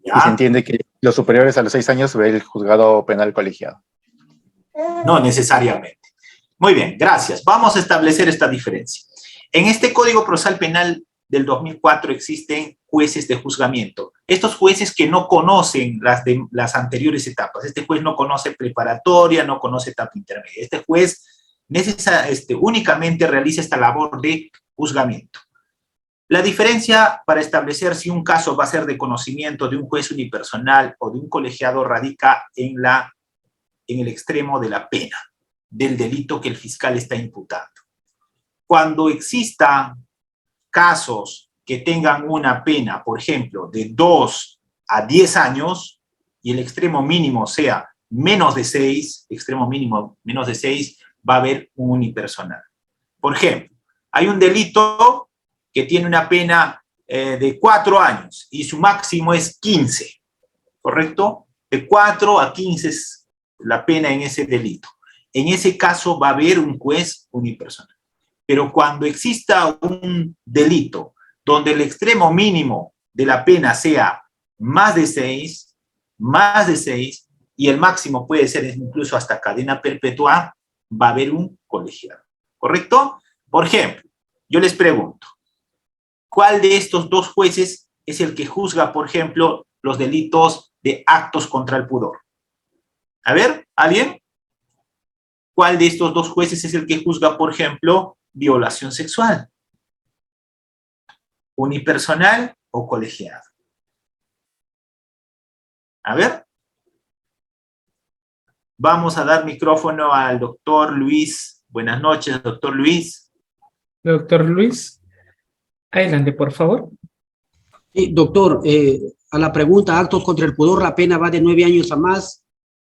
¿Ya? Y se entiende que los superiores a los 6 años ve el juzgado penal colegiado. No necesariamente. Muy bien, gracias. Vamos a establecer esta diferencia. En este Código Procesal Penal del 2004 existen jueces de juzgamiento. Estos jueces que no conocen las anteriores etapas. Este juez no conoce preparatoria, no conoce etapa intermedia. Este juez únicamente realiza esta labor de juzgamiento. La diferencia para establecer si un caso va a ser de conocimiento de un juez unipersonal o de un colegiado radica en el extremo de la pena, del delito que el fiscal está imputando. Cuando existan casos que tengan una pena, por ejemplo, de 2 a 10 años, y el extremo mínimo sea menos de 6, extremo mínimo menos de 6, va a haber un unipersonal. Por ejemplo, hay un delito que tiene una pena de 4 años y su máximo es 15, ¿correcto? De 4 a 15 es la pena en ese delito. En ese caso va a haber un juez unipersonal. Pero cuando exista un delito donde el extremo mínimo de la pena sea más de 6, y el máximo puede ser incluso hasta cadena perpetua, va a haber un colegiado, ¿correcto? Por ejemplo, yo les pregunto, ¿cuál de estos 2 jueces es el que juzga, por ejemplo, los delitos de actos contra el pudor? A ver, ¿alguien? ¿Cuál de estos 2 jueces es el que juzga, por ejemplo, violación sexual? ¿Unipersonal o colegiado? A ver. Vamos a dar micrófono al doctor Luis. Buenas noches, doctor Luis. Doctor Luis, adelante, por favor. Sí, doctor, a la pregunta, actos contra el pudor, la pena va de 9 años a más,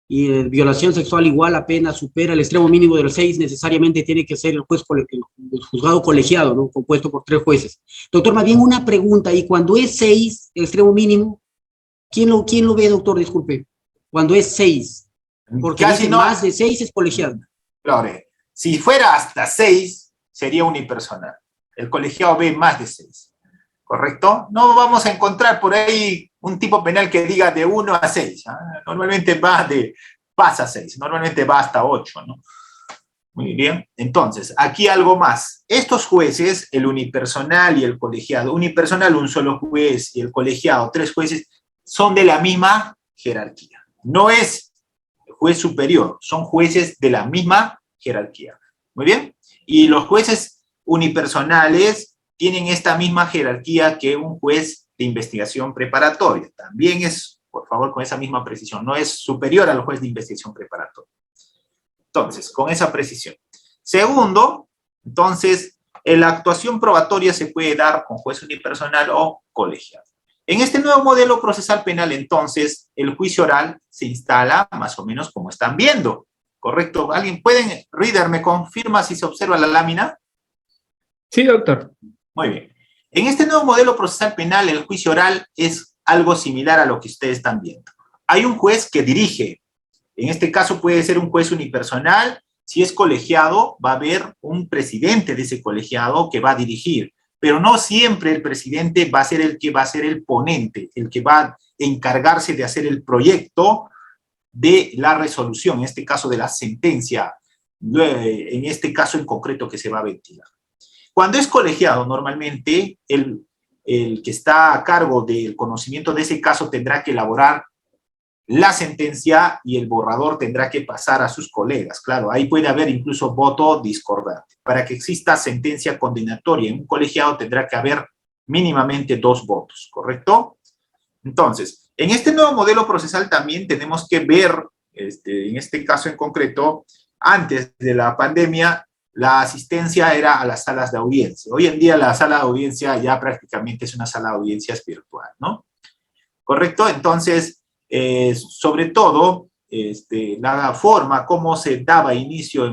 y violación sexual igual, la pena supera el extremo mínimo de los 6, necesariamente tiene que ser el juzgado colegiado, ¿no? Compuesto por 3 jueces. Doctor, más bien una pregunta, y cuando es 6, el extremo mínimo, ¿quién lo ve, doctor? Disculpe. Cuando es 6, porque casi no, más de 6 es colegiado. Claro, si fuera hasta 6, sería unipersonal. El colegiado ve más de 6. ¿Correcto? No vamos a encontrar por ahí un tipo penal que diga de 1 a 6. Normalmente pasa 6, normalmente va hasta 8, ¿no? Muy bien. Entonces, aquí algo más. Estos jueces, el unipersonal y el colegiado, unipersonal un solo juez y el colegiado 3 jueces, son de la misma jerarquía. No es juez superior, son jueces de la misma jerarquía. Muy bien. Y los jueces unipersonales tienen esta misma jerarquía que un juez de investigación preparatoria. También es, por favor, con esa misma precisión, no es superior al juez de investigación preparatoria. Entonces, con esa precisión. Segundo, entonces, la actuación probatoria se puede dar con juez unipersonal o colegiado. En este nuevo modelo procesal penal, entonces, el juicio oral se instala más o menos como están viendo. ¿Correcto? ¿Alguien puede, Reader, me confirma si se observa la lámina? Sí, doctor. Muy bien. En este nuevo modelo procesal penal, el juicio oral es algo similar a lo que ustedes están viendo. Hay un juez que dirige. En este caso puede ser un juez unipersonal. Si es colegiado, va a haber un presidente de ese colegiado que va a dirigir. Pero no siempre el presidente va a ser el que va a ser el ponente, el que va a encargarse de hacer el proyecto de la resolución, en este caso de la sentencia, en este caso en concreto que se va a ventilar. Cuando es colegiado, normalmente el que está a cargo del conocimiento de ese caso tendrá que elaborar la sentencia y el borrador tendrá que pasar a sus colegas. Claro, ahí puede haber incluso voto discordante. Para que exista sentencia condenatoria en un colegiado tendrá que haber mínimamente 2 votos, ¿correcto? Entonces, en este nuevo modelo procesal también tenemos que ver, en este caso en concreto, antes de la pandemia, la asistencia era a las salas de audiencia. Hoy en día la sala de audiencia ya prácticamente es una sala de audiencias virtual, ¿no? ¿Correcto? Entonces, sobre todo, la forma como se daba inicio,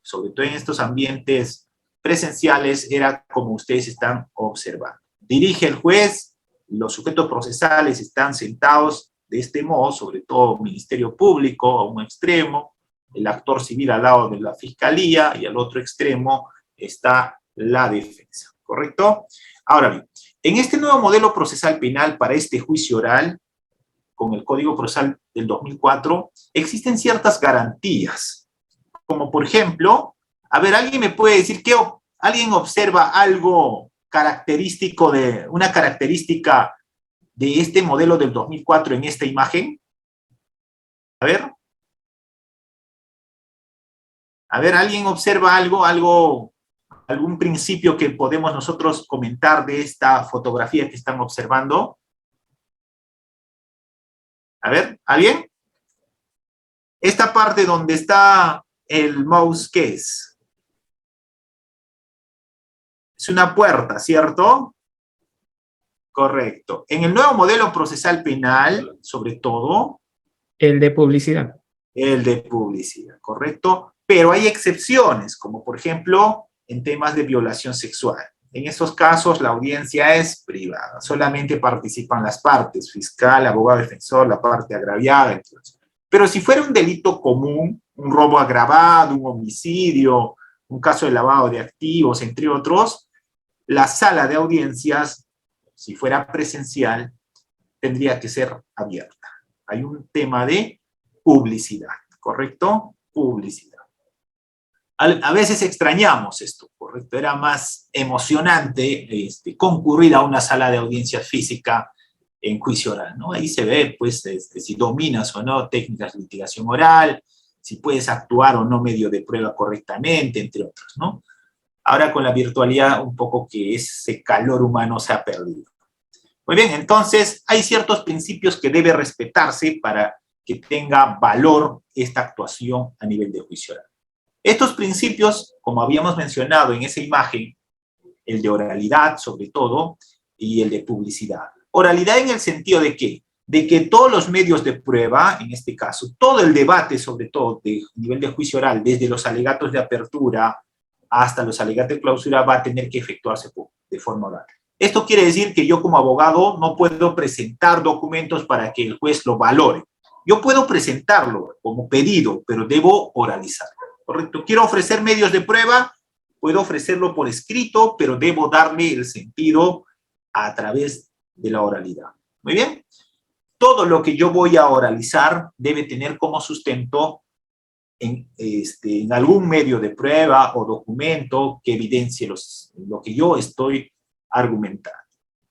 sobre todo en estos ambientes presenciales, era como ustedes están observando. Dirige el juez, los sujetos procesales están sentados de este modo, sobre todo Ministerio Público a un extremo, el actor civil al lado de la fiscalía y al otro extremo está la defensa, ¿correcto? Ahora bien, en este nuevo modelo procesal penal para este juicio oral, con el Código Procesal del 2004, existen ciertas garantías, como por ejemplo, a ver, ¿alguien me puede decir que alguien observa algo característico una característica de este modelo del 2004 en esta imagen? A ver. A ver, ¿alguien observa algún principio que podemos nosotros comentar de esta fotografía que están observando? A ver, ¿alguien? Esta parte donde está el mouse, ¿qué es? Es una puerta, ¿cierto? Correcto. En el nuevo modelo procesal penal, sobre todo... El de publicidad. El de publicidad, ¿correcto? Pero hay excepciones, como por ejemplo en temas de violación sexual. En estos casos la audiencia es privada, solamente participan las partes, fiscal, abogado defensor, la parte agraviada, entre otros. Pero si fuera un delito común, un robo agravado, un homicidio, un caso de lavado de activos, entre otros, la sala de audiencias, si fuera presencial, tendría que ser abierta. Hay un tema de publicidad, ¿correcto? Publicidad. A veces extrañamos esto, ¿correcto? Era más emocionante concurrir a una sala de audiencias física en juicio oral, ¿no? Ahí se ve, pues, si dominas o no técnicas de litigación oral, si puedes actuar o no medio de prueba correctamente, entre otros, ¿no? Ahora con la virtualidad un poco que ese calor humano se ha perdido. Muy bien, entonces hay ciertos principios que debe respetarse para que tenga valor esta actuación a nivel de juicio oral. Estos principios, como habíamos mencionado en esa imagen, el de oralidad sobre todo, y el de publicidad. Oralidad en el sentido de ¿qué? De que todos los medios de prueba, en este caso, todo el debate sobre todo de nivel de juicio oral, desde los alegatos de apertura hasta los alegatos de clausura, va a tener que efectuarse de forma oral. Esto quiere decir que yo como abogado no puedo presentar documentos para que el juez lo valore. Yo puedo presentarlo como pedido, pero debo oralizarlo. ¿Correcto? Quiero ofrecer medios de prueba, puedo ofrecerlo por escrito, pero debo darle el sentido a través de la oralidad. Muy bien. Todo lo que yo voy a oralizar debe tener como sustento en algún medio de prueba o documento que evidencie lo que yo estoy argumentando.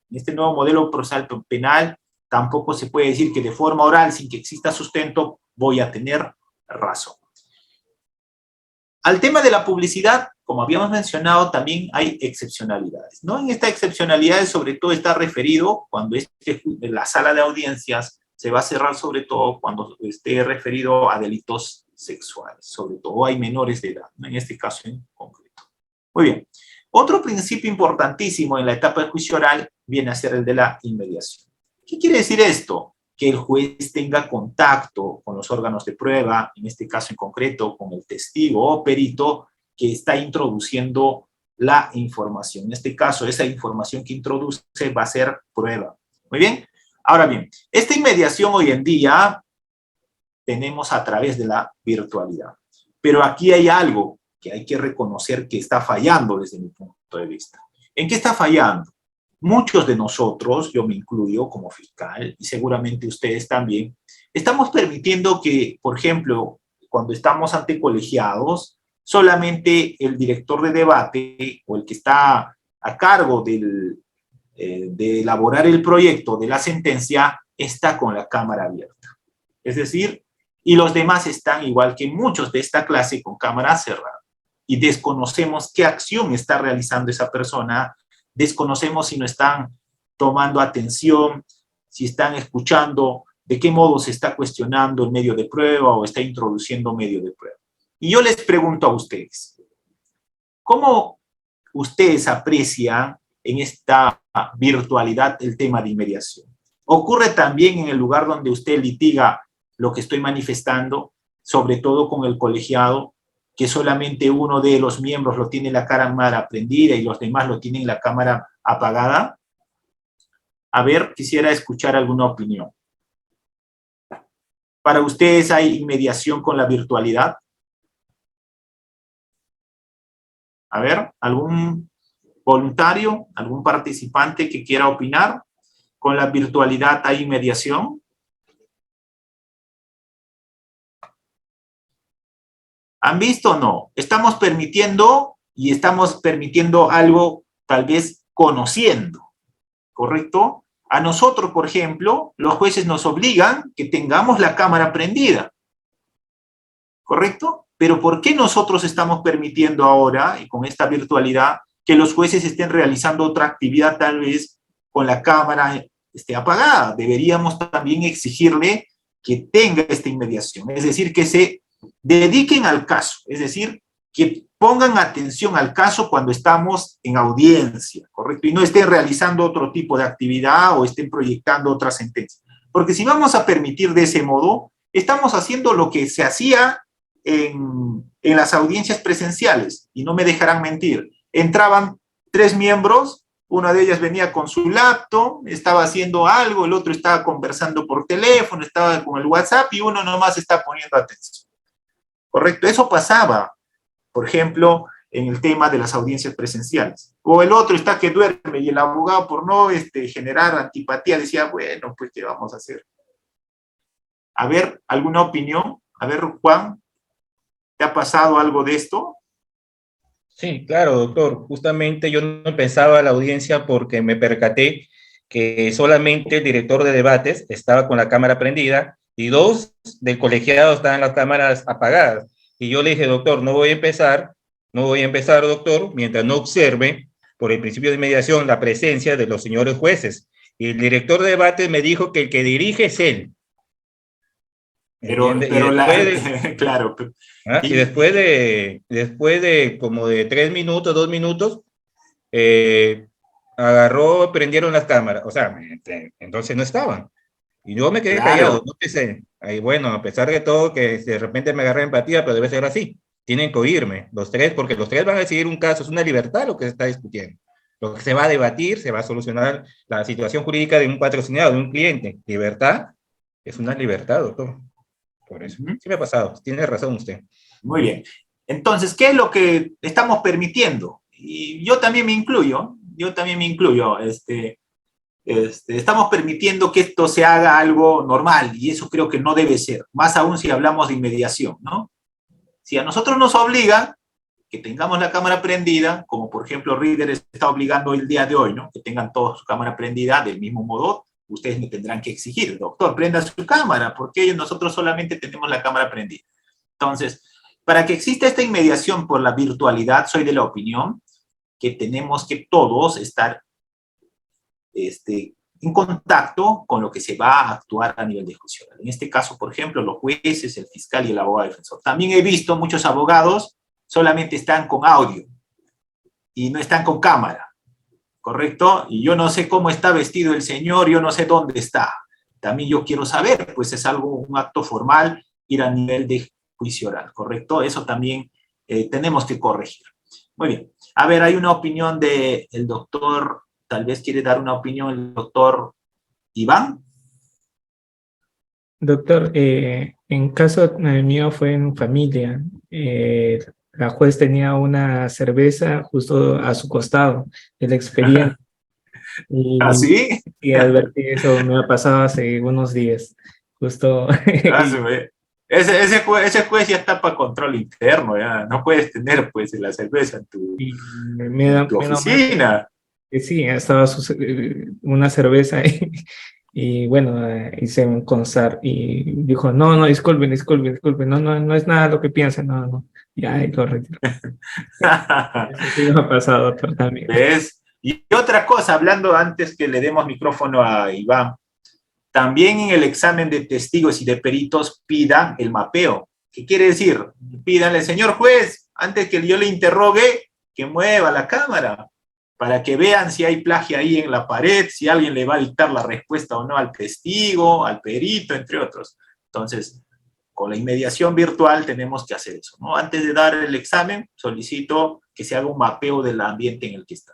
En este nuevo modelo procesal penal tampoco se puede decir que de forma oral, sin que exista sustento, voy a tener razón. Al tema de la publicidad, como habíamos mencionado, también hay excepcionalidades, ¿no? En esta excepcionalidad, sobre todo, está referido cuando la sala de audiencias se va a cerrar, sobre todo cuando esté referido a delitos sexuales, sobre todo hay menores de edad, ¿no? En este caso en concreto. Muy bien. Otro principio importantísimo en la etapa de juicio oral viene a ser el de la inmediación. ¿Qué quiere decir esto? Que el juez tenga contacto con los órganos de prueba, en este caso en concreto con el testigo o perito que está introduciendo la información. En este caso, esa información que introduce va a ser prueba. Muy bien. Ahora bien, esta inmediación hoy en día tenemos a través de la virtualidad. Pero aquí hay algo que hay que reconocer que está fallando desde mi punto de vista. ¿En qué está fallando? Muchos de nosotros, yo me incluyo como fiscal, y seguramente ustedes también, estamos permitiendo que, por ejemplo, cuando estamos ante colegiados, solamente el director de debate o el que está a cargo de elaborar el proyecto de la sentencia está con la cámara abierta. Es decir, y los demás están igual que muchos de esta clase con cámara cerrada. Y desconocemos qué acción está realizando esa persona, desconocemos si no están tomando atención, si están escuchando, de qué modo se está cuestionando el medio de prueba o está introduciendo medio de prueba. Y yo les pregunto a ustedes, ¿cómo ustedes aprecian en esta virtualidad el tema de inmediación? ¿Ocurre también en el lugar donde usted litiga lo que estoy manifestando, sobre todo con el colegiado, que solamente uno de los miembros lo tiene la cámara prendida y los demás lo tienen la cámara apagada? A ver, quisiera escuchar alguna opinión. ¿Para ustedes hay inmediación con la virtualidad? A ver, ¿algún voluntario, algún participante que quiera opinar? ¿Con la virtualidad hay inmediación? ¿Han visto o no? Estamos permitiendo algo tal vez conociendo, ¿correcto? A nosotros, por ejemplo, los jueces nos obligan que tengamos la cámara prendida, ¿correcto? Pero ¿por qué nosotros estamos permitiendo ahora, y con esta virtualidad, que los jueces estén realizando otra actividad tal vez con la cámara apagada? Deberíamos también exigirle que tenga esta inmediación, es decir, que se dediquen al caso, es decir, que pongan atención al caso cuando estamos en audiencia, ¿correcto? Y no estén realizando otro tipo de actividad o estén proyectando otra sentencia. Porque si vamos a permitir de ese modo, estamos haciendo lo que se hacía en las audiencias presenciales, y no me dejarán mentir. Entraban 3 miembros, una de ellas venía con su laptop, estaba haciendo algo, el otro estaba conversando por teléfono, estaba con el WhatsApp y uno nomás está poniendo atención. ¿Correcto? Eso pasaba, por ejemplo, en el tema de las audiencias presenciales. O el otro está que duerme y el abogado, por no generar antipatía, decía, bueno, pues, ¿qué vamos a hacer? A ver, ¿alguna opinión? A ver, Juan, ¿te ha pasado algo de esto? Sí, claro, doctor. Justamente yo no empezaba la audiencia porque me percaté que solamente el director de debates estaba con la cámara prendida y 2 del colegiado estaban las cámaras apagadas. Y yo le dije, doctor, no voy a empezar, doctor, mientras no observe, por el principio de mediación, la presencia de los señores jueces. Y el director de debates me dijo que el que dirige es él. Claro. Y después de como de 3 minutos, 2 minutos, agarró, prendieron las cámaras. O sea, entonces no estaban. Y yo me quedé callado, no pensé. Ahí, bueno, a pesar de todo, que de repente me agarré empatía, pero debe ser así. Tienen que oírme, los 3, porque los 3 van a decidir un caso, es una libertad lo que se está discutiendo. Lo que se va a debatir, se va a solucionar la situación jurídica de un patrocinado, de un cliente. Libertad es una libertad, doctor. Por eso. Sí me ha pasado, tiene razón usted. Muy bien. Entonces, ¿qué es lo que estamos permitiendo? Y yo también me incluyo, estamos permitiendo que esto se haga algo normal, y eso creo que no debe ser, más aún si hablamos de inmediación, ¿no? Si a nosotros nos obligan que tengamos la cámara prendida, como por ejemplo Reader está obligando el día de hoy, ¿no? Que tengan todos su cámara prendida, del mismo modo, ustedes me tendrán que exigir, doctor, prenda su cámara, porque nosotros solamente tenemos la cámara prendida. Entonces, para que exista esta inmediación por la virtualidad, soy de la opinión que tenemos que todos estar en contacto con lo que se va a actuar a nivel de juicio. En este caso, por ejemplo, los jueces, el fiscal y el abogado defensor. También he visto muchos abogados solamente están con audio y no están con cámara, ¿correcto? Y yo no sé cómo está vestido el señor, yo no sé dónde está. También yo quiero saber, pues es algo, un acto formal, ir a nivel de juicio oral, ¿correcto? Eso también tenemos que corregir. Muy bien. A ver, hay una opinión del doctor, tal vez quiere dar una opinión el doctor Iván. Doctor, en caso mío fue en familia. La juez tenía una cerveza justo a su costado, el expediente. Y, ¿Ah, sí? y al ver que eso me ha pasado hace unos días. Justo. Ese juez ya está para control interno, ya no puedes tener pues la cerveza en tu oficina. Sí, estaba una cerveza y bueno, hice un constar y dijo, no, disculpen, no es nada lo que piensan, no, ya, y lo retiro. Eso sí me ha pasado, doctor, también. ¿Ves? Y otra cosa, hablando antes que le demos micrófono a Iván, también en el examen de testigos y de peritos pidan el mapeo. ¿Qué quiere decir? Pídanle, señor juez, antes que yo le interrogue, que mueva la cámara, para que vean si hay plagio ahí en la pared, si alguien le va a dictar la respuesta o no al testigo, al perito, entre otros. Entonces, con la inmediación virtual tenemos que hacer eso, ¿no? Antes de dar el examen, solicito que se haga un mapeo del ambiente en el que está.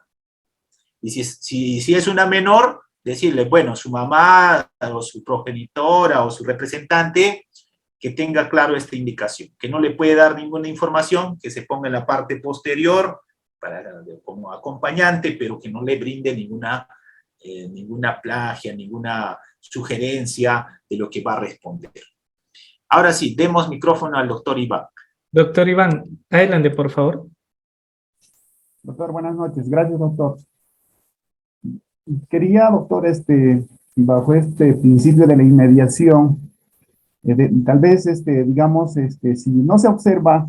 Y si es una menor, decirle, bueno, su mamá o su progenitora o su representante, que tenga claro esta indicación, que no le puede dar ninguna información, que se ponga en la parte posterior como acompañante, pero que no le brinde ninguna plagia, ninguna sugerencia de lo que va a responder. Ahora sí, demos micrófono al doctor Iván. Doctor Iván, adelante, por favor. Doctor, buenas noches. Gracias, doctor. Quería, doctor, bajo este principio de la inmediación, tal vez, digamos, si no se observa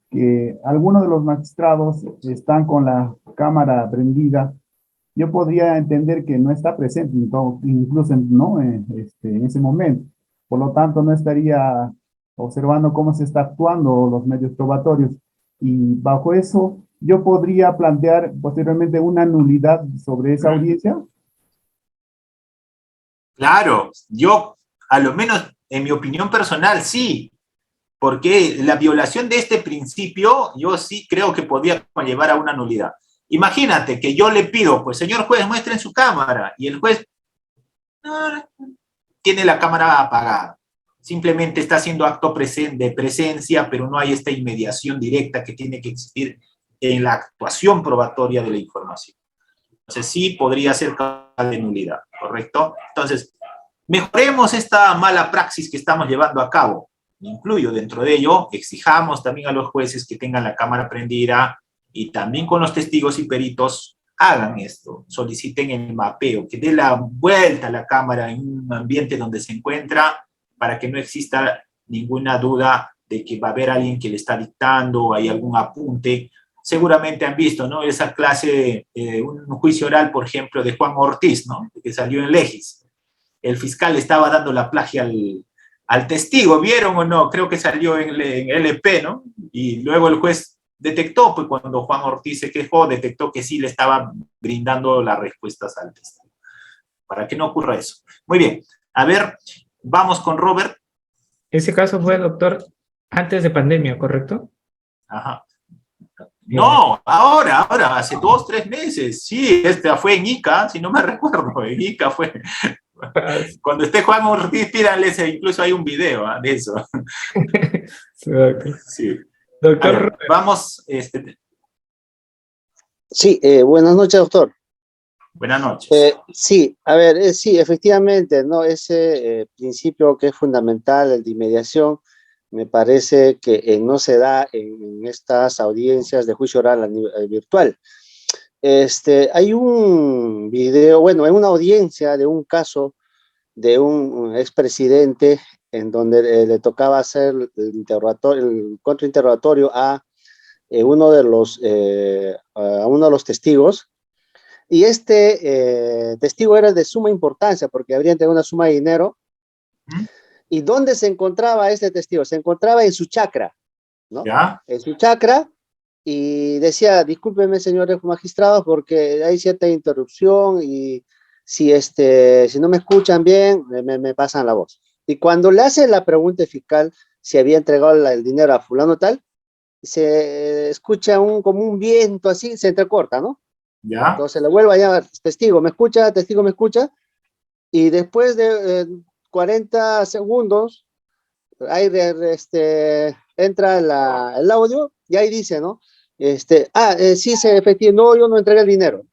que algunos de los magistrados están con la cámara prendida, yo podría entender que no está presente, incluso ¿no? en ese momento. Por lo tanto, no estaría observando cómo se está actuando los medios probatorios. Y bajo eso, yo podría plantear posteriormente una nulidad sobre esa audiencia. Claro, yo, a lo menos en mi opinión personal, sí. Porque la violación de este principio, yo sí creo que podría llevar a una nulidad. Imagínate que yo le pido, pues señor juez, muestren su cámara, y el juez tiene la cámara apagada. Simplemente está haciendo acto de presencia, pero no hay esta inmediación directa que tiene que existir en la actuación probatoria de la información. Entonces sí podría ser causa de nulidad, ¿correcto? Entonces, mejoremos esta mala praxis que estamos llevando a cabo. Incluyo dentro de ello, exijamos también a los jueces que tengan la cámara prendida y también con los testigos y peritos hagan esto, soliciten el mapeo, que dé la vuelta a la cámara en un ambiente donde se encuentra para que no exista ninguna duda de que va a haber alguien que le está dictando o hay algún apunte. Seguramente han visto, ¿no? Esa clase, un juicio oral, por ejemplo, de Juan Ortiz, ¿no? Que salió en Legis. El fiscal estaba dando la plagia al testigo, ¿vieron o no? Creo que salió en LP, ¿no? Y luego el juez detectó, pues cuando Juan Ortiz se quejó, detectó que sí le estaba brindando las respuestas al testigo. Para que no ocurra eso. Muy bien. A ver, vamos con Robert. Ese caso fue, doctor, antes de pandemia, ¿correcto? Ajá. No, ahora, hace 2, 3 meses. Sí, fue en Ica, si no me recuerdo, en Ica fue. Cuando esté Juan Ortiz, pídanle, incluso hay un video de eso. Sí. Doctor. Vamos, Sí, buenas noches, doctor. buenas noches. Sí, a ver, sí, efectivamente, ¿no? Ese principio que es fundamental, el de inmediación, me parece que no se da en estas audiencias de juicio oral a nivel virtual. Hay un video, bueno, hay una audiencia de un caso de un expresidente en donde le tocaba hacer el contrainterrogatorio a uno de los testigos, y este testigo era de suma importancia porque habría entregado una suma de dinero. ¿Y dónde se encontraba este testigo? Se encontraba en su chacra, ¿no? ¿Ya? En su chacra, y decía, discúlpeme, señores magistrados, porque hay cierta interrupción y si no me escuchan bien, me pasan la voz. Y cuando le hace la pregunta fiscal si había entregado el dinero a fulano tal, se escucha como un viento así, se entrecorta, ¿no? ¿Ya? Entonces le vuelve a llamar, testigo, ¿me escucha? Testigo, ¿me escucha? Y después de 40 segundos, ahí entra el audio y ahí dice, ¿no? Sí, efectivamente, no, yo no entregué el dinero,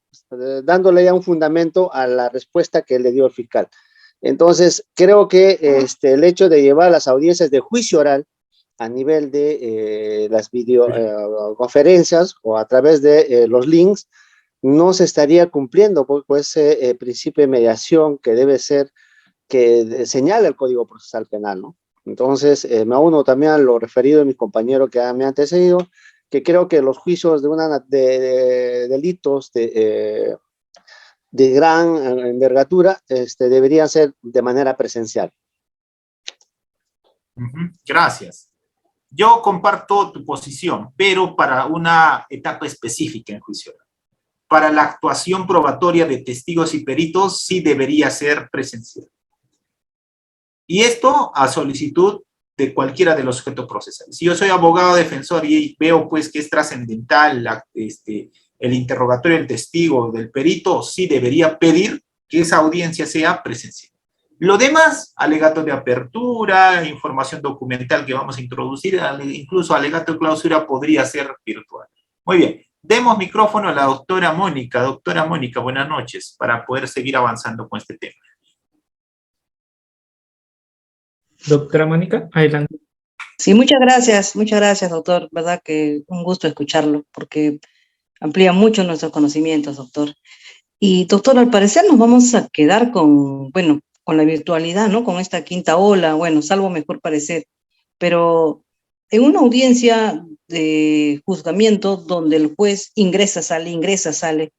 dándole ya un fundamento a la respuesta que le dio el fiscal. Entonces, creo que el hecho de llevar las audiencias de juicio oral a nivel de las videoconferencias o a través de los links, no se estaría cumpliendo pues, ese principio de mediación que debe ser, que señala el Código Procesal Penal, ¿no? Entonces, me uno también a lo referido de mi compañero que me ha antecedido, que creo que los juicios de delitos de gran envergadura deberían ser de manera presencial. Gracias. Yo comparto tu posición, pero para una etapa específica en juicio oral. Para la actuación probatoria de testigos y peritos sí debería ser presencial. Y esto a solicitud de cualquiera de los sujetos procesales. Si yo soy abogado defensor y veo pues que es trascendental el interrogatorio del testigo, del perito, sí debería pedir que esa audiencia sea presencial. Lo demás, alegato de apertura, información documental que vamos a introducir, incluso alegato de clausura podría ser virtual. Muy bien, demos micrófono a la doctora Mónica. Doctora Mónica, buenas noches, para poder seguir avanzando con este tema. Doctora Mónica, adelante. Sí, muchas gracias, doctor. Verdad que un gusto escucharlo, porque amplía mucho nuestros conocimientos, doctor. Y, doctor, al parecer nos vamos a quedar con la virtualidad, ¿no? Con esta quinta ola, bueno, salvo mejor parecer. Pero en una audiencia de juzgamiento donde el juez ingresa, sale,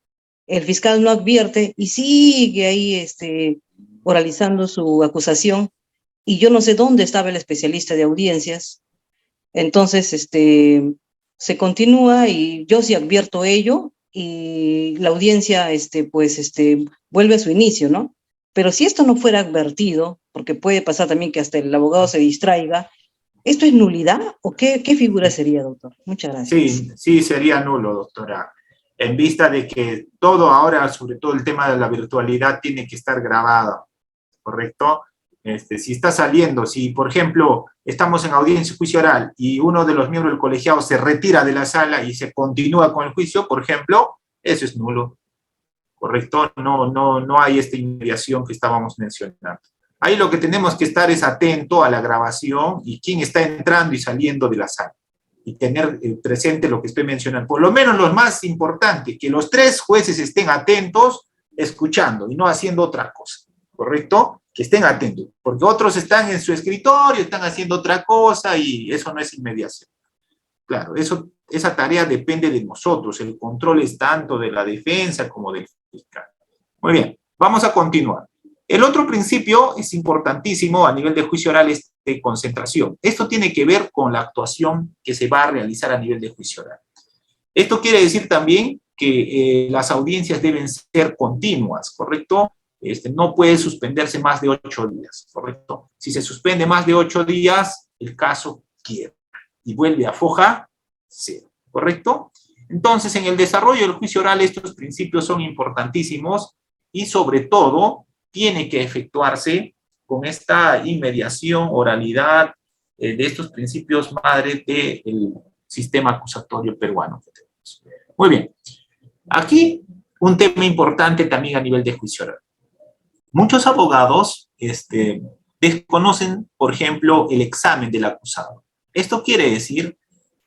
el fiscal no advierte y sigue ahí oralizando su acusación, y yo no sé dónde estaba el especialista de audiencias. Entonces, se continúa y yo sí advierto ello y la audiencia, vuelve a su inicio, ¿no? Pero si esto no fuera advertido, porque puede pasar también que hasta el abogado se distraiga, ¿esto es nulidad o qué figura sería, doctor? Muchas gracias. Sí, sería nulo, doctora. En vista de que todo ahora, sobre todo el tema de la virtualidad, tiene que estar grabado, ¿correcto? Si está saliendo, si por ejemplo estamos en audiencia y juicio oral y uno de los miembros del colegiado se retira de la sala y se continúa con el juicio, por ejemplo, eso es nulo, ¿correcto? No hay esta inmediación que estábamos mencionando. Ahí lo que tenemos que estar es atento a la grabación y quién está entrando y saliendo de la sala. Y tener presente lo que estoy mencionando. Por lo menos lo más importante, que los tres jueces estén atentos, escuchando y no haciendo otra cosa, ¿correcto? Que estén atentos, porque otros están en su escritorio, están haciendo otra cosa y eso no es inmediación. Claro, esa tarea depende de nosotros, el control es tanto de la defensa como del fiscal. Muy bien, vamos a continuar. El otro principio es importantísimo a nivel de juicio oral, es de concentración. Esto tiene que ver con la actuación que se va a realizar a nivel de juicio oral. Esto quiere decir también que las audiencias deben ser continuas, ¿correcto? No puede suspenderse más de 8 días, ¿correcto? Si se suspende más de 8 días, el caso quiebra y vuelve a foja cero, ¿correcto? Entonces, en el desarrollo del juicio oral, estos principios son importantísimos y, sobre todo, tiene que efectuarse con esta inmediación, oralidad, de estos principios madre del sistema acusatorio peruano que tenemos. Muy bien. Aquí un tema importante también a nivel de juicio oral. Muchos abogados desconocen, por ejemplo, el examen del acusado. Esto quiere decir,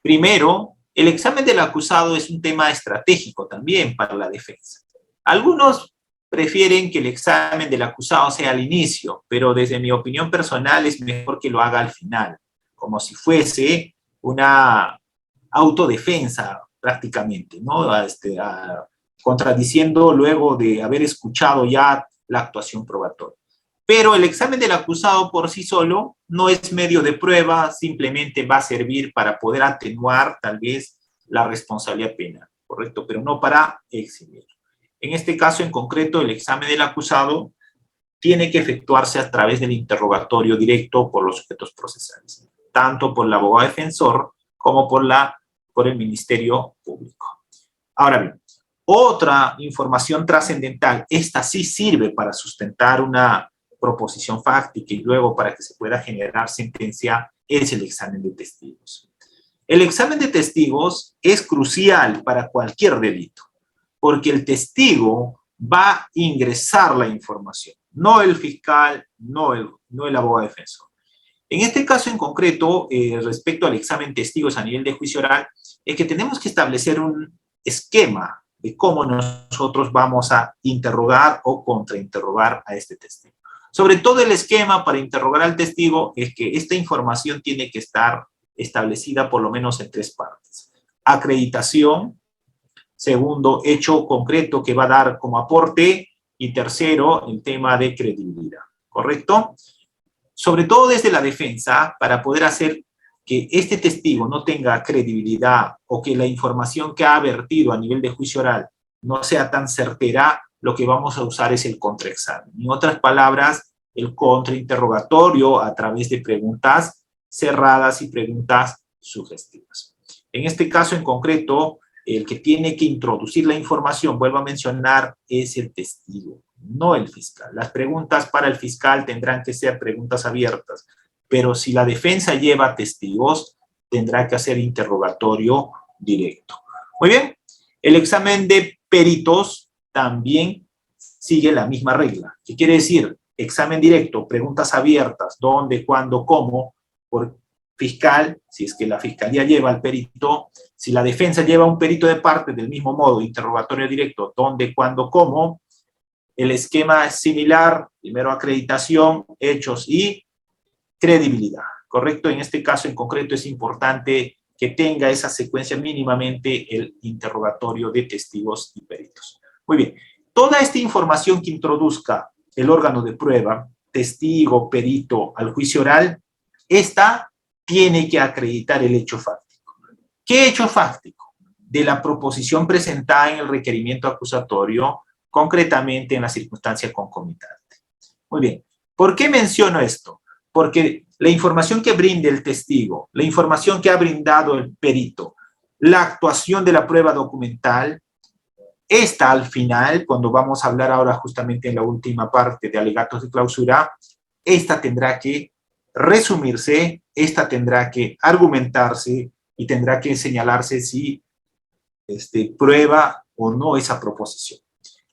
primero, el examen del acusado es un tema estratégico también para la defensa. Algunos prefieren que el examen del acusado sea al inicio, pero desde mi opinión personal es mejor que lo haga al final, como si fuese una autodefensa prácticamente, ¿no? Contradiciendo luego de haber escuchado ya la actuación probatoria. Pero el examen del acusado por sí solo no es medio de prueba, simplemente va a servir para poder atenuar tal vez la responsabilidad penal, ¿correcto? Pero no para eximir. En este caso en concreto, el examen del acusado tiene que efectuarse a través del interrogatorio directo por los sujetos procesales, tanto por el abogado defensor como por el Ministerio Público. Ahora bien, otra información trascendental, esta sí sirve para sustentar una proposición fáctica y luego para que se pueda generar sentencia, es el examen de testigos. El examen de testigos es crucial para cualquier delito, porque el testigo va a ingresar la información, no el fiscal, no el abogado defensor. En este caso en concreto, respecto al examen de testigos a nivel de juicio oral, es que tenemos que establecer un esquema de cómo nosotros vamos a interrogar o contrainterrogar a este testigo. Sobre todo el esquema para interrogar al testigo es que esta información tiene que estar establecida por lo menos en 3 partes. Acreditación, segundo, hecho concreto que va a dar como aporte, y tercero, el tema de credibilidad, ¿correcto? Sobre todo desde la defensa, para poder hacer que este testigo no tenga credibilidad o que la información que ha vertido a nivel de juicio oral no sea tan certera, lo que vamos a usar es el contraexamen. En otras palabras, el contrainterrogatorio a través de preguntas cerradas y preguntas sugestivas. En este caso en concreto, el que tiene que introducir la información, vuelvo a mencionar, es el testigo, no el fiscal. Las preguntas para el fiscal tendrán que ser preguntas abiertas, pero si la defensa lleva testigos, tendrá que hacer interrogatorio directo. Muy bien, el examen de peritos también sigue la misma regla. ¿Qué quiere decir? Examen directo, preguntas abiertas, dónde, cuándo, cómo, por fiscal, si es que la fiscalía lleva al perito, si la defensa lleva un perito de parte, del mismo modo, interrogatorio directo, dónde, cuándo, cómo. El esquema es similar, primero acreditación, hechos y credibilidad, ¿correcto? En este caso en concreto es importante que tenga esa secuencia mínimamente el interrogatorio de testigos y peritos. Muy bien, toda esta información que introduzca el órgano de prueba, testigo, perito, al juicio oral, esta tiene que acreditar el hecho fáctico. ¿Qué hecho fáctico? De la proposición presentada en el requerimiento acusatorio, concretamente en la circunstancia concomitante. Muy bien, ¿por qué menciono esto? Porque la información que brinde el testigo, la información que ha brindado el perito, la actuación de la prueba documental, esta al final, cuando vamos a hablar ahora justamente en la última parte de alegatos de clausura, esta tendrá que resumirse, esta tendrá que argumentarse y tendrá que señalarse si prueba o no esa proposición.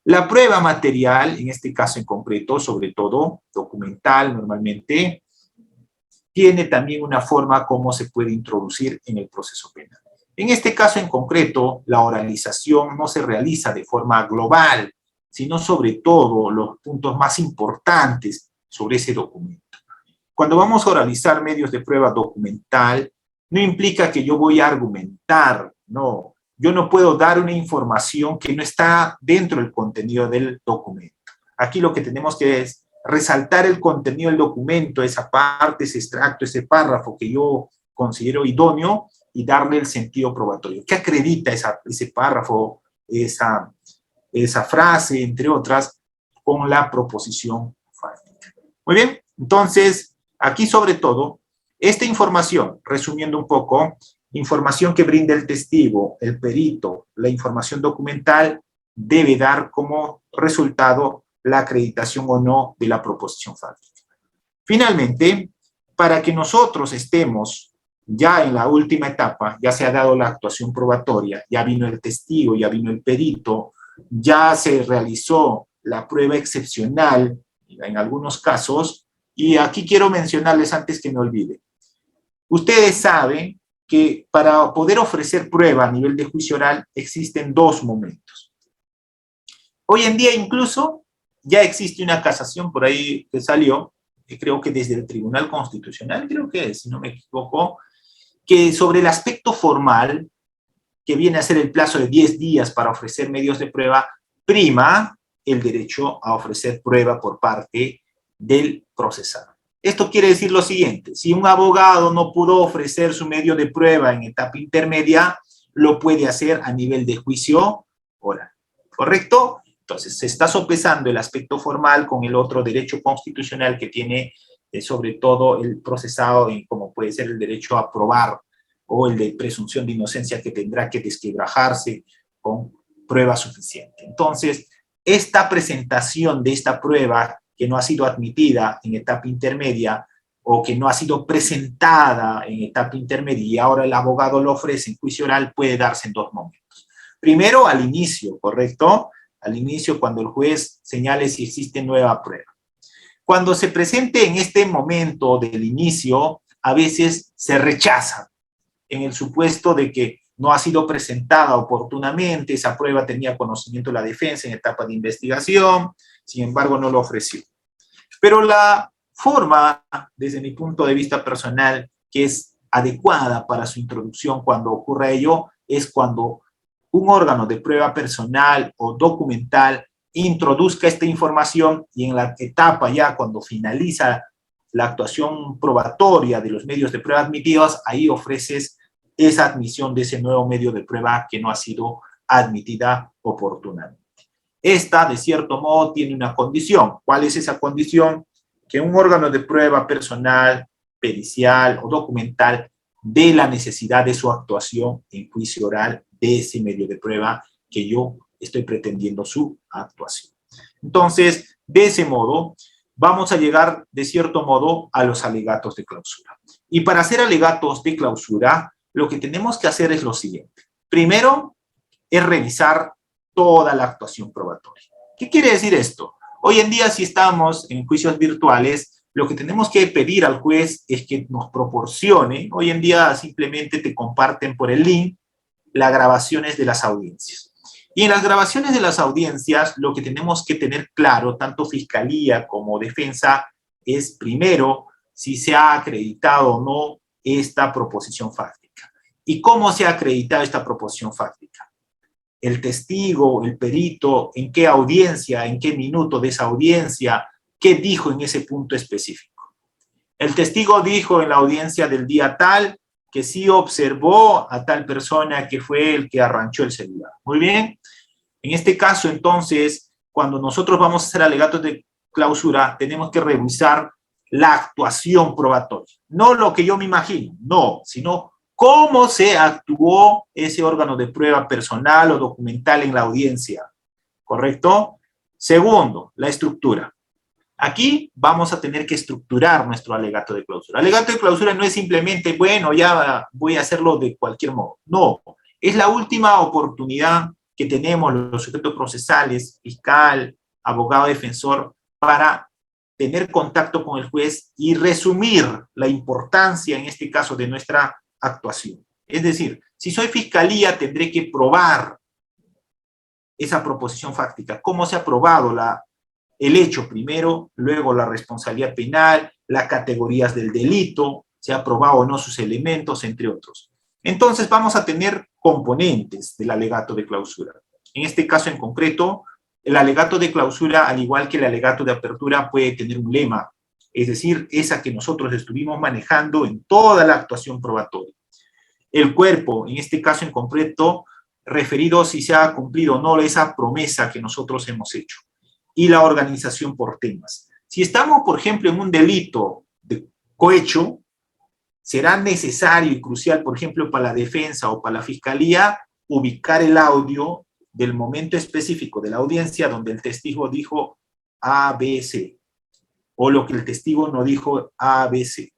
La prueba material, en este caso en concreto, sobre todo documental normalmente, tiene también una forma como se puede introducir en el proceso penal. En este caso en concreto, la oralización no se realiza de forma global, sino sobre todo los puntos más importantes sobre ese documento. Cuando vamos a oralizar medios de prueba documental, no implica que yo voy a argumentar, no. Yo no puedo dar una información que no está dentro del contenido del documento. Aquí lo que tenemos que es resaltar el contenido del documento, esa parte, ese extracto, ese párrafo que yo considero idóneo y darle el sentido probatorio. ¿Qué acredita ese párrafo, esa frase, entre otras, con la proposición fáctica? Muy bien, entonces, aquí sobre todo, esta información, resumiendo un poco, información que brinda el testigo, el perito, la información documental, debe dar como resultado la acreditación o no de la proposición fáctica. Finalmente, para que nosotros estemos ya en la última etapa, ya se ha dado la actuación probatoria, ya vino el testigo, ya vino el perito, ya se realizó la prueba excepcional en algunos casos, y aquí quiero mencionarles antes que me olvide. Ustedes saben que para poder ofrecer prueba a nivel de juicio oral existen dos momentos. Hoy en día incluso ya existe una casación por ahí que salió, que creo que desde el Tribunal Constitucional, creo que si no me equivoco, que sobre el aspecto formal, que viene a ser el plazo de 10 días para ofrecer medios de prueba, prima el derecho a ofrecer prueba por parte del procesado. Esto quiere decir lo siguiente: si un abogado no pudo ofrecer su medio de prueba en etapa intermedia, lo puede hacer a nivel de juicio oral, ¿correcto? Entonces, se está sopesando el aspecto formal con el otro derecho constitucional que tiene sobre todo el procesado, como puede ser el derecho a probar o el de presunción de inocencia, que tendrá que desquebrajarse con prueba suficiente. Entonces, esta presentación de esta prueba que no ha sido admitida en etapa intermedia o que no ha sido presentada en etapa intermedia y ahora el abogado lo ofrece en juicio oral, puede darse en dos momentos. Primero, al inicio, ¿correcto? Al inicio, cuando el juez señale si existe nueva prueba. Cuando se presente en este momento del inicio, a veces se rechaza en el supuesto de que no ha sido presentada oportunamente, esa prueba tenía conocimiento de la defensa en etapa de investigación, sin embargo no lo ofreció. Pero la forma, desde mi punto de vista personal, que es adecuada para su introducción cuando ocurra ello, es cuando un órgano de prueba personal o documental introduzca esta información y en la etapa ya cuando finaliza la actuación probatoria de los medios de prueba admitidos, ahí ofreces esa admisión de ese nuevo medio de prueba que no ha sido admitida oportunamente. Esta, de cierto modo, tiene una condición. ¿Cuál es esa condición? Que un órgano de prueba personal, pericial o documental dé la necesidad de su actuación en juicio oral de ese medio de prueba que yo estoy pretendiendo su actuación. Entonces, de ese modo, vamos a llegar, de cierto modo, a los alegatos de clausura. Y para hacer alegatos de clausura, lo que tenemos que hacer es lo siguiente. Primero, es revisar toda la actuación probatoria. ¿Qué quiere decir esto? Hoy en día, si estamos en juicios virtuales, lo que tenemos que pedir al juez es que nos proporcione, hoy en día simplemente te comparten por el link, las grabaciones de las audiencias. Y en las grabaciones de las audiencias, lo que tenemos que tener claro, tanto fiscalía como defensa, es primero si se ha acreditado o no esta proposición fáctica. ¿Y cómo se ha acreditado esta proposición fáctica? El testigo, el perito, en qué audiencia, en qué minuto de esa audiencia, qué dijo en ese punto específico. El testigo dijo en la audiencia del día tal que sí observó a tal persona que fue el que arranchó el celular. Muy bien. En este caso, entonces, cuando nosotros vamos a hacer alegatos de clausura, tenemos que revisar la actuación probatoria. No lo que yo me imagino, no, sino cómo se actuó ese órgano de prueba personal o documental en la audiencia. ¿Correcto? Segundo, la estructura. Aquí vamos a tener que estructurar nuestro alegato de clausura. Alegato de clausura no es simplemente, bueno, ya voy a hacerlo de cualquier modo. No, es la última oportunidad que tenemos los sujetos procesales, fiscal, abogado defensor, para tener contacto con el juez y resumir la importancia, en este caso, de nuestra actuación. Es decir, si soy fiscalía, tendré que probar esa proposición fáctica. ¿Cómo se ha probado el hecho primero, luego la responsabilidad penal, las categorías del delito, se ha probado o no sus elementos, entre otros? Entonces vamos a tener componentes del alegato de clausura. En este caso en concreto, el alegato de clausura, al igual que el alegato de apertura, puede tener un lema, es decir, esa que nosotros estuvimos manejando en toda la actuación probatoria. El cuerpo, en este caso en concreto, referido si se ha cumplido o no esa promesa que nosotros hemos hecho. Y la organización por temas. Si estamos, por ejemplo, en un delito de cohecho, será necesario y crucial, por ejemplo, para la defensa o para la fiscalía, ubicar el audio del momento específico de la audiencia donde el testigo dijo A, B, C, o lo que el testigo no dijo A, B, C.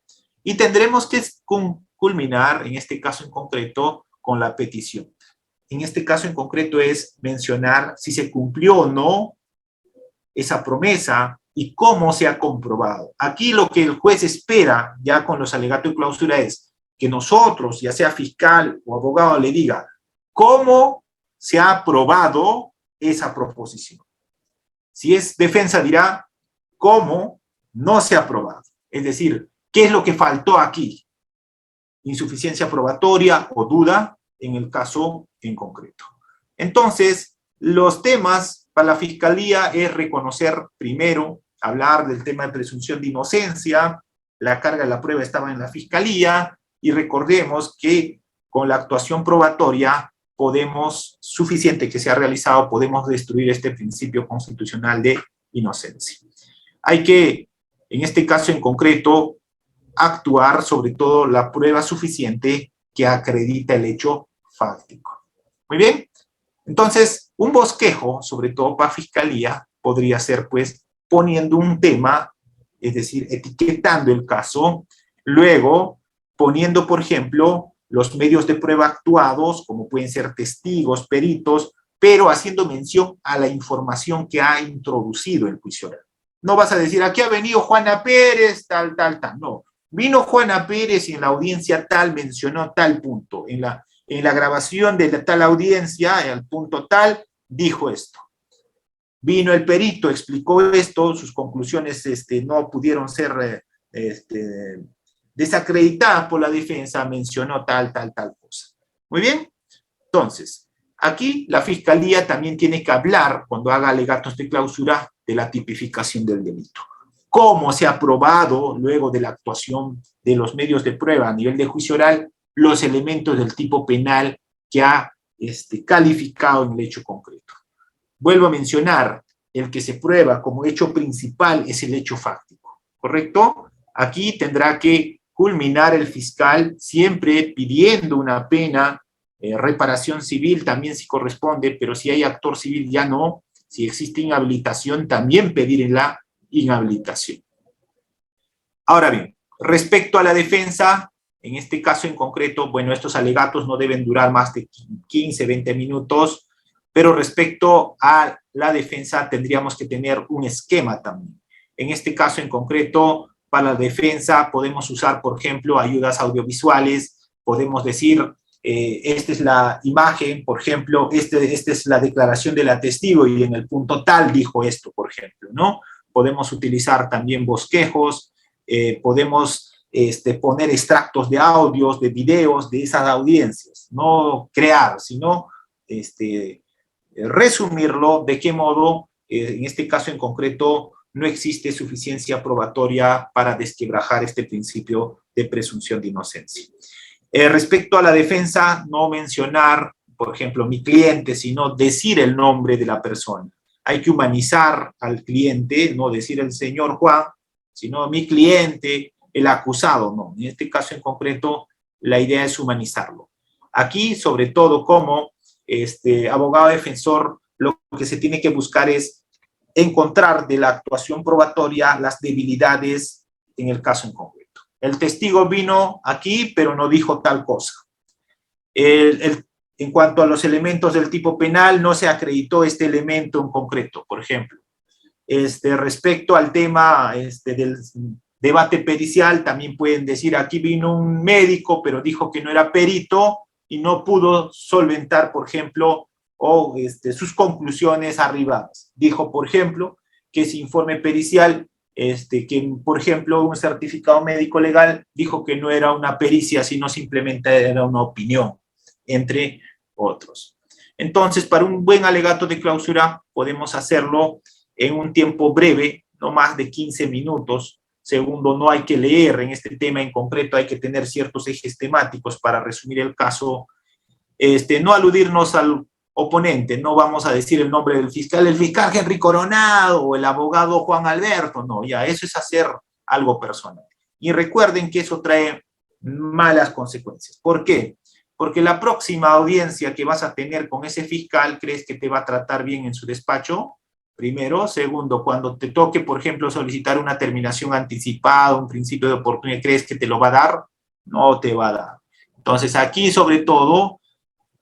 Y tendremos que culminar, en este caso en concreto, con la petición. En este caso en concreto es mencionar si se cumplió o no esa promesa y cómo se ha comprobado. Aquí lo que el juez espera ya con los alegatos de clausura es que nosotros, ya sea fiscal o abogado, le diga cómo se ha aprobado esa proposición. Si es defensa, dirá cómo no se ha aprobado. Es decir, ¿qué es lo que faltó aquí? Insuficiencia probatoria o duda en el caso en concreto. Entonces, los temas para la Fiscalía es reconocer primero, hablar del tema de presunción de inocencia, la carga de la prueba estaba en la Fiscalía, y recordemos que con la actuación probatoria podemos, suficiente que se ha realizado, podemos destruir este principio constitucional de inocencia. Hay que, en este caso en concreto, actuar sobre todo la prueba suficiente que acredita el hecho fáctico. Muy bien. Entonces, un bosquejo, sobre todo para Fiscalía, podría ser, pues, poniendo un tema, es decir, etiquetando el caso, luego poniendo, por ejemplo, los medios de prueba actuados, como pueden ser testigos, peritos, pero haciendo mención a la información que ha introducido el juicio oral. No vas a decir, aquí ha venido Juana Pérez, tal, tal, tal. No, vino Juana Pérez y en la audiencia tal mencionó tal punto. En la grabación de tal audiencia, al punto tal, dijo esto. Vino el perito, explicó esto, sus conclusiones no pudieron ser desacreditadas por la defensa, mencionó tal, tal, tal cosa. Muy bien. Entonces, aquí la Fiscalía también tiene que hablar, cuando haga alegatos de clausura, de la tipificación del delito. Cómo se ha probado, luego de la actuación de los medios de prueba a nivel de juicio oral, los elementos del tipo penal que ha calificado en el hecho concreto. Vuelvo a mencionar, el que se prueba como hecho principal es el hecho fáctico, ¿correcto? Aquí tendrá que culminar el fiscal siempre pidiendo una pena, reparación civil también si corresponde, pero si hay actor civil ya no. Si existe inhabilitación, también pedir la inhabilitación. Ahora bien, respecto a la defensa, en este caso en concreto, bueno, estos alegatos no deben durar más de 15, 20 minutos, pero respecto a la defensa tendríamos que tener un esquema también. En este caso en concreto, para la defensa podemos usar, por ejemplo, ayudas audiovisuales, podemos decir, esta es la imagen, por ejemplo, esta es la declaración del testigo y en el punto tal dijo esto, por ejemplo, ¿no? Podemos utilizar también bosquejos, podemos poner extractos de audios, de videos de esas audiencias, no crear, sino resumirlo de qué modo, en este caso en concreto, no existe suficiencia probatoria para desquebrajar este principio de presunción de inocencia. Respecto a la defensa, no mencionar, por ejemplo, mi cliente, sino decir el nombre de la persona. Hay que humanizar al cliente, no decir el señor Juan, sino mi cliente, el acusado, no. En este caso en concreto, la idea es humanizarlo. Aquí, sobre todo, como abogado defensor, lo que se tiene que buscar es encontrar de la actuación probatoria las debilidades en el caso en concreto. El testigo vino aquí, pero no dijo tal cosa. En cuanto a los elementos del tipo penal, no se acreditó este elemento en concreto, por ejemplo. Respecto al tema del debate pericial, también pueden decir, aquí vino un médico, pero dijo que no era perito y no pudo solventar, por ejemplo, sus conclusiones arribadas. Dijo, por ejemplo, que ese informe pericial, que, por ejemplo, un certificado médico legal dijo que no era una pericia, sino simplemente era una opinión, entre otros. Entonces, para un buen alegato de clausura, podemos hacerlo en un tiempo breve, no más de 15 minutos. Segundo, no hay que leer en este tema en concreto, hay que tener ciertos ejes temáticos para resumir el caso. No aludirnos al oponente, no vamos a decir el nombre del fiscal, el fiscal Henry Coronado o el abogado Juan Alberto, no, ya eso es hacer algo personal. Y recuerden que eso trae malas consecuencias. ¿Por qué? Porque la próxima audiencia que vas a tener con ese fiscal, ¿crees que te va a tratar bien en su despacho? Primero. Segundo, cuando te toque, por ejemplo, solicitar una terminación anticipada, un principio de oportunidad, ¿crees que te lo va a dar? no te va a dar. Entonces, aquí, sobre todo,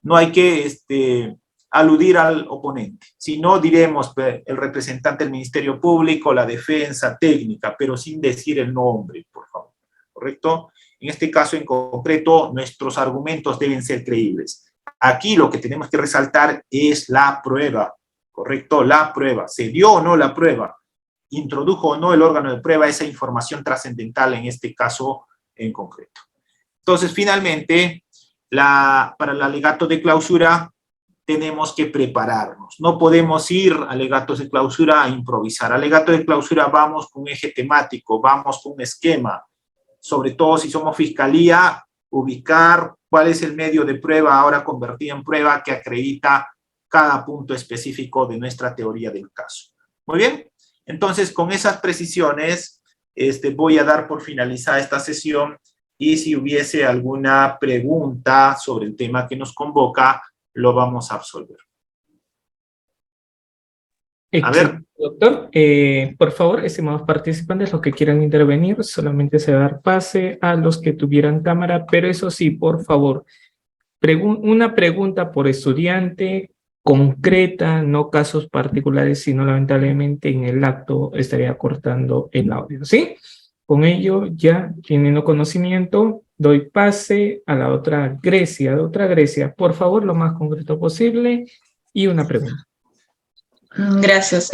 no hay que aludir al oponente, sino diremos el representante del Ministerio Público, la defensa técnica, pero sin decir el nombre, por favor, ¿correcto? En este caso en concreto, nuestros argumentos deben ser creíbles. Aquí lo que tenemos que resaltar es la prueba, ¿correcto? La prueba. ¿Se dio o no la prueba? ¿Introdujo o no el órgano de prueba esa información trascendental en este caso en concreto? Entonces, finalmente, para el alegato de clausura tenemos que prepararnos. No podemos ir a alegatos de clausura a improvisar. Alegato de clausura vamos con un eje temático, vamos con un esquema. Sobre todo si somos fiscalía, ubicar cuál es el medio de prueba ahora convertido en prueba que acredita cada punto específico de nuestra teoría del caso. Muy bien, entonces con esas precisiones voy a dar por finalizada esta sesión y si hubiese alguna pregunta sobre el tema que nos convoca, lo vamos a absolver. A ver. Doctor, por favor, estimados participantes, los que quieran intervenir, solamente se va a dar pase a los que tuvieran cámara, pero eso sí, por favor, una pregunta por estudiante concreta, no casos particulares, sino lamentablemente en el acto estaría cortando el audio, ¿sí? Con ello, ya teniendo conocimiento, doy pase a la otra Grecia, por favor, lo más concreto posible, y una pregunta. Gracias.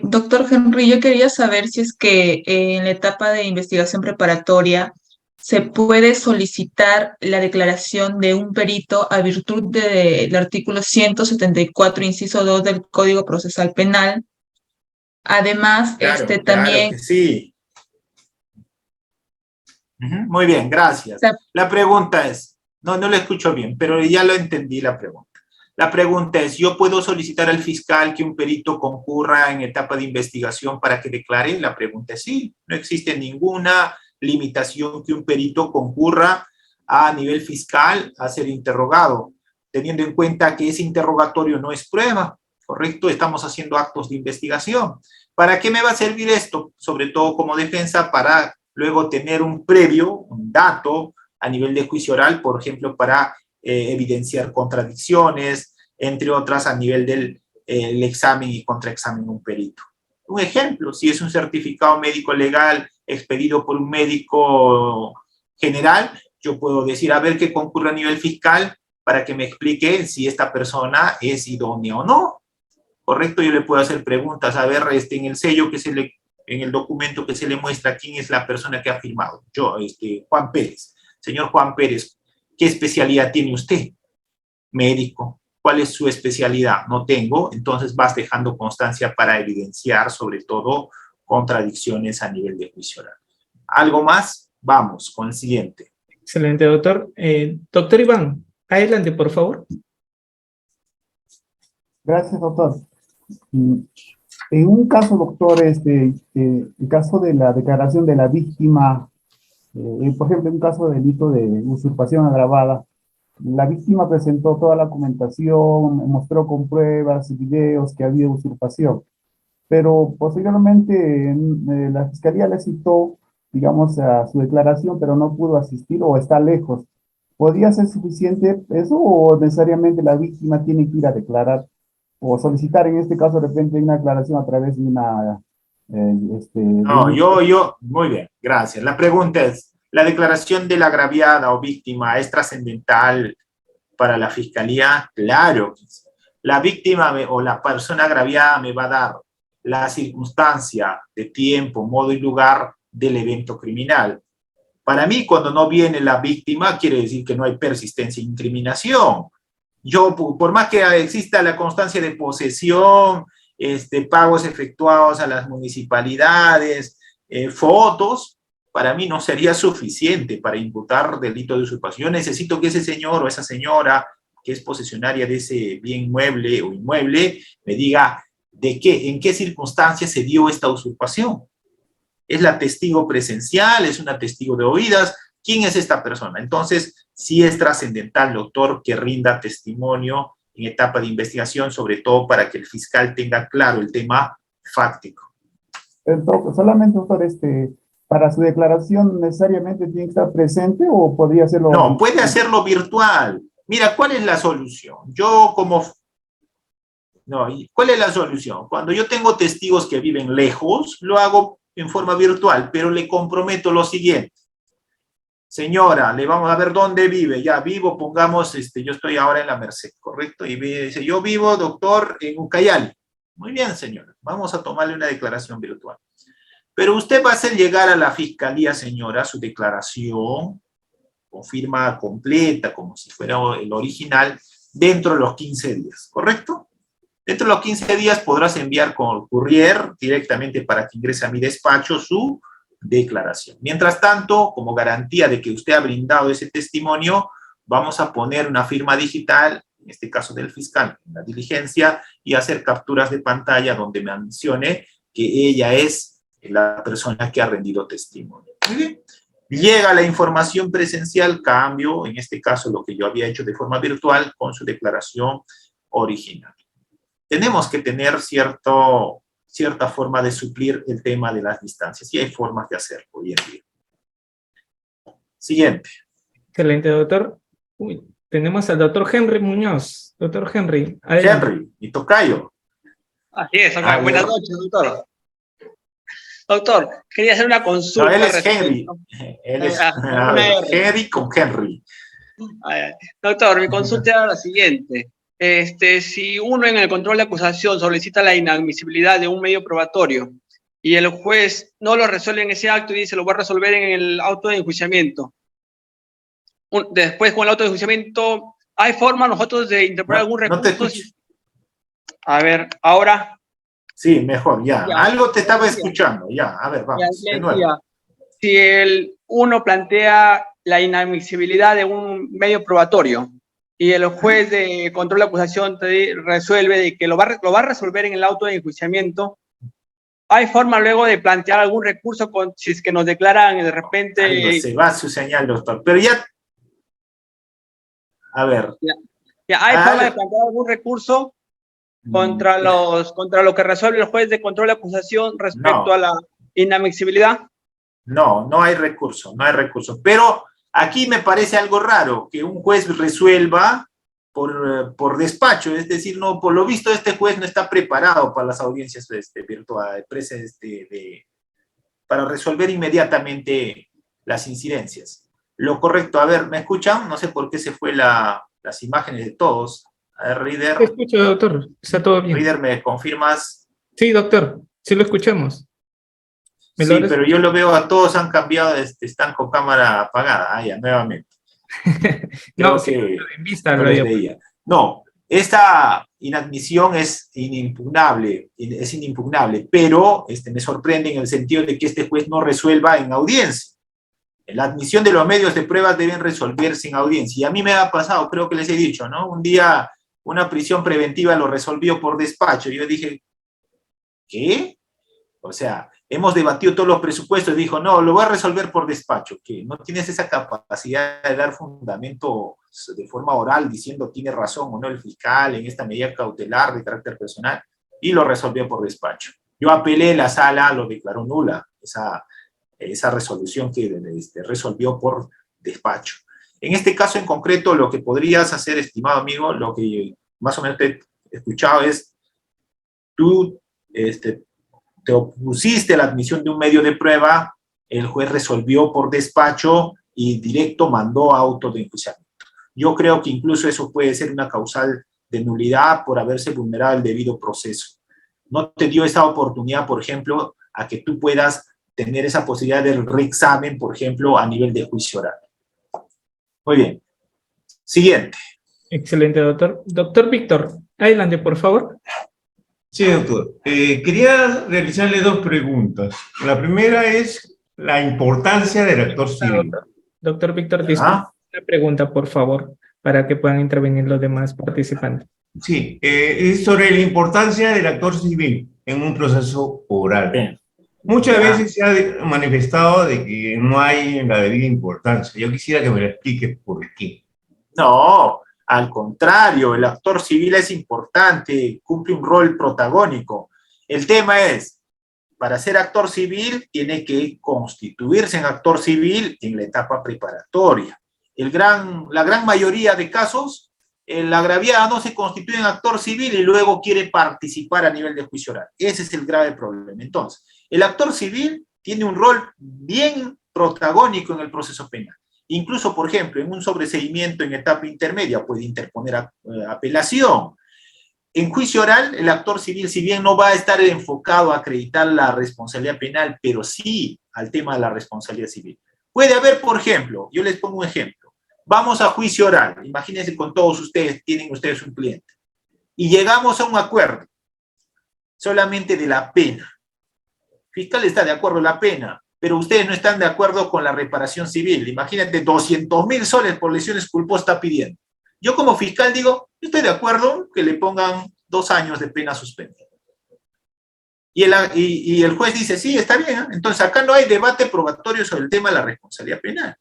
Doctor Henry, yo quería saber si es que en la etapa de investigación preparatoria se puede solicitar la declaración de un perito a virtud del artículo 174, inciso 2 del Código Procesal Penal. Además, claro, también... Claro que sí. Muy bien, gracias. La pregunta es, no lo escucho bien, pero ya lo entendí la pregunta. La pregunta es, ¿yo puedo solicitar al fiscal que un perito concurra en etapa de investigación para que declare? La pregunta es sí, no existe ninguna limitación que un perito concurra a nivel fiscal a ser interrogado, teniendo en cuenta que ese interrogatorio no es prueba, ¿correcto? Estamos haciendo actos de investigación. ¿Para qué me va a servir esto? Sobre todo como defensa para luego tener un previo, un dato a nivel de juicio oral, por ejemplo, para evidenciar contradicciones, entre otras a nivel del examen y contraexamen de un perito. Un ejemplo, si es un certificado médico legal expedido por un médico general, yo puedo decir, a ver, que concurre a nivel fiscal para que me explique si esta persona es idónea o no. ¿Correcto? Yo le puedo hacer preguntas, a ver, en el sello que en el documento que se le muestra quién es la persona que ha firmado. Yo, Juan Pérez. Señor Juan Pérez, ¿qué especialidad tiene usted? Médico. ¿Cuál es su especialidad? No tengo, entonces vas dejando constancia para evidenciar, sobre todo, contradicciones a nivel de juicio oral. ¿Algo más? Vamos con el siguiente. Excelente, doctor. Doctor Iván, adelante, por favor. Gracias, doctor. En un caso, doctor, el caso de la declaración de la víctima, por ejemplo, en un caso de delito de usurpación agravada, la víctima presentó toda la documentación, mostró con pruebas y videos que había usurpación, pero posteriormente la fiscalía le citó, digamos, a su declaración, pero no pudo asistir o está lejos. ¿Podría ser suficiente eso o necesariamente la víctima tiene que ir a declarar o solicitar en este caso de repente una declaración a través de una... No, muy bien, gracias. La pregunta es, ¿la declaración de la agraviada o víctima es trascendental para la fiscalía? Claro. La víctima o la persona agraviada me va a dar la circunstancia de tiempo, modo y lugar del evento criminal. Para mí, cuando no viene la víctima, quiere decir que no hay persistencia e incriminación. Yo, por más que exista la constancia de posesión, pagos efectuados a las municipalidades, fotos, para mí no sería suficiente para imputar delito de usurpación. Yo necesito que ese señor o esa señora que es posesionaria de ese bien mueble o inmueble me diga en qué circunstancias se dio esta usurpación. ¿Es la testigo presencial? ¿Es una testigo de oídas? ¿Quién es esta persona? Entonces, sí es trascendental, doctor, que rinda testimonio en etapa de investigación, sobre todo para que el fiscal tenga claro el tema fáctico. Solamente, doctor, para su declaración necesariamente tiene que estar presente o podría hacerlo? No, puede hacerlo virtual. Mira, ¿cuál es la solución? Yo como... No, ¿cuál es la solución? Cuando yo tengo testigos que viven lejos, lo hago en forma virtual, pero le comprometo lo siguiente. Señora, le vamos a ver dónde vive. Ya vivo, pongamos, yo estoy ahora en la Merced, ¿correcto? Y me dice, yo vivo, doctor, en Ucayali. Muy bien, señora. Vamos a tomarle una declaración virtual. Pero usted va a hacer llegar a la fiscalía, señora, su declaración con firma completa, como si fuera el original, dentro de los 15 días, ¿correcto? Dentro de los 15 días podrás enviar con courier directamente para que ingrese a mi despacho su declaración. Mientras tanto, como garantía de que usted ha brindado ese testimonio, vamos a poner una firma digital, en este caso del fiscal, en la diligencia, y hacer capturas de pantalla donde mencione que ella es la persona que ha rendido testimonio. Muy bien. Llega la información presencial, cambio, en este caso lo que yo había hecho de forma virtual, con su declaración original. Tenemos que tener cierta forma de suplir el tema de las distancias, y hay formas de hacerlo hoy en día. Siguiente. Excelente, doctor. Uy, tenemos al doctor Henry Muñoz. Doctor Henry, adelante. Henry, mi tocayo. Así es, acá. Buenas noches, doctor. Doctor, quería hacer una consulta. No, él es Henry. Él es Henry con Henry. Doctor, mi consulta era la siguiente. Si uno en el control de acusación solicita la inadmisibilidad de un medio probatorio y el juez no lo resuelve en ese acto y dice lo va a resolver en el auto de enjuiciamiento, después con el auto de enjuiciamiento, ¿hay forma nosotros de interponer algún recurso? No te escucho. A ver, ahora. Sí, mejor, ya. Algo te estaba escuchando, ya. A ver, vamos, de nuevo. Si uno plantea la inadmisibilidad de un medio probatorio y el juez de control de acusación te resuelve de que lo va a resolver en el auto de enjuiciamiento, ¿hay forma luego de plantear algún recurso si es que nos declaran de repente... Algo se va su señal, doctor. Pero ya... A ver. ¿Hay forma de plantear algún recurso contra lo que resuelve el juez de control de acusación respecto a la inadmisibilidad? No, no hay recurso, no hay recurso. Pero aquí me parece algo raro que un juez resuelva por despacho, es decir, no, por lo visto este juez no está preparado para las audiencias virtuales, para resolver inmediatamente las incidencias. Lo correcto, a ver, ¿me escuchan? No sé por qué se fue las imágenes de todos. A ver, Reader. Te escucho, doctor, está todo bien. Reader, ¿me confirmas? Sí, doctor, sí lo escuchamos. Sí, pero yo lo veo a todos han cambiado, están con cámara apagada. Ah, ya, nuevamente. No, sí, en vista no les veía. No, esta inadmisión es inimpugnable, pero me sorprende en el sentido de que este juez no resuelva en audiencia. La admisión de los medios de pruebas deben resolverse en audiencia. Y a mí me ha pasado, creo que les he dicho, ¿no? Un día una prisión preventiva lo resolvió por despacho. Yo dije, ¿qué? O sea, hemos debatido todos los presupuestos y dijo, no, lo voy a resolver por despacho, que no tienes esa capacidad de dar fundamento de forma oral diciendo tiene razón o no el fiscal en esta medida cautelar de carácter personal, y lo resolvió por despacho. Yo apelé, la sala lo declaró nula, esa resolución que resolvió por despacho. En este caso en concreto, lo que podrías hacer, estimado amigo, lo que más o menos te he escuchado es, tú te opusiste a la admisión de un medio de prueba, el juez resolvió por despacho y directo mandó auto de enjuiciamiento. Yo creo que incluso eso puede ser una causal de nulidad por haberse vulnerado el debido proceso. No te dio esa oportunidad, por ejemplo, a que tú puedas tener esa posibilidad del reexamen, por ejemplo, a nivel de juicio oral. Muy bien. Siguiente. Excelente, doctor. Doctor Víctor, adelante, por favor. Sí, doctor. Quería realizarle dos preguntas. La primera es la importancia del actor civil. Doctor Víctor, disculpe una pregunta, por favor, para que puedan intervenir los demás participantes. Sí, es sobre la importancia del actor civil en un proceso oral. Bien. Muchas veces se ha manifestado de que no hay la debida importancia. Yo quisiera que me lo explique por qué. No, al contrario, el actor civil es importante, cumple un rol protagónico. El tema es, para ser actor civil tiene que constituirse en actor civil en la etapa preparatoria. La gran mayoría de casos, el agraviado no se constituye en actor civil y luego quiere participar a nivel de juicio oral. Ese es el grave problema. Entonces, el actor civil tiene un rol bien protagónico en el proceso penal. Incluso, por ejemplo, en un sobreseimiento en etapa intermedia puede interponer apelación. En juicio oral, el actor civil, si bien no va a estar enfocado a acreditar la responsabilidad penal, pero sí al tema de la responsabilidad civil. Puede haber, por ejemplo, yo les pongo un ejemplo. Vamos a juicio oral. Imagínense con todos ustedes, tienen ustedes un cliente. Y llegamos a un acuerdo solamente de la pena. El fiscal está de acuerdo en la pena, pero ustedes no están de acuerdo con la reparación civil. Imagínate, 200.000 soles por lesiones culposas está pidiendo. Yo como fiscal digo, estoy de acuerdo que le pongan 2 años de pena suspendida. Y el juez dice, sí, está bien, ¿eh? Entonces acá no hay debate probatorio sobre el tema de la responsabilidad penal.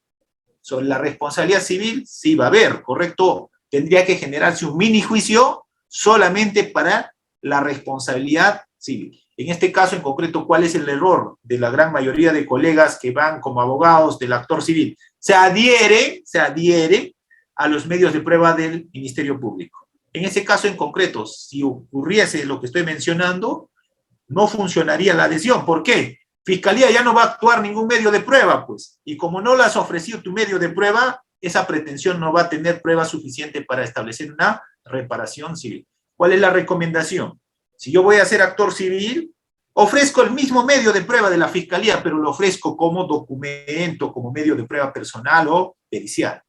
Sobre la responsabilidad civil sí va a haber, ¿correcto? Tendría que generarse un mini juicio solamente para la responsabilidad civil. En este caso en concreto, ¿cuál es el error de la gran mayoría de colegas que van como abogados del actor civil? Se adhiere a los medios de prueba del Ministerio Público. En ese caso en concreto, si ocurriese lo que estoy mencionando, no funcionaría la adhesión. ¿Por qué? Fiscalía ya no va a actuar ningún medio de prueba, pues. Y como no le has ofrecido tu medio de prueba, esa pretensión no va a tener prueba suficiente para establecer una reparación civil. ¿Cuál es la recomendación? Si yo voy a ser actor civil, ofrezco el mismo medio de prueba de la Fiscalía, pero lo ofrezco como documento, como medio de prueba personal o pericial.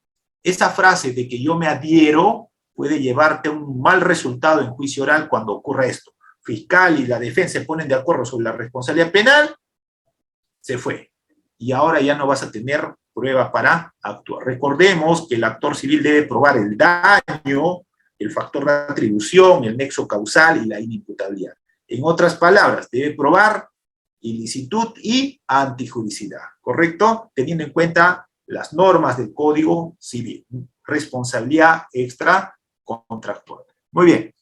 Esa frase de que yo me adhiero puede llevarte a un mal resultado en juicio oral cuando ocurra esto. Fiscal y la defensa se ponen de acuerdo sobre la responsabilidad penal, se fue. Y ahora ya no vas a tener prueba para actuar. Recordemos que el actor civil debe probar el daño, el factor de atribución, el nexo causal y la inimputabilidad. En otras palabras, debe probar ilicitud y antijuricidad, ¿correcto? Teniendo en cuenta las normas del Código Civil, responsabilidad extracontractual. Muy bien,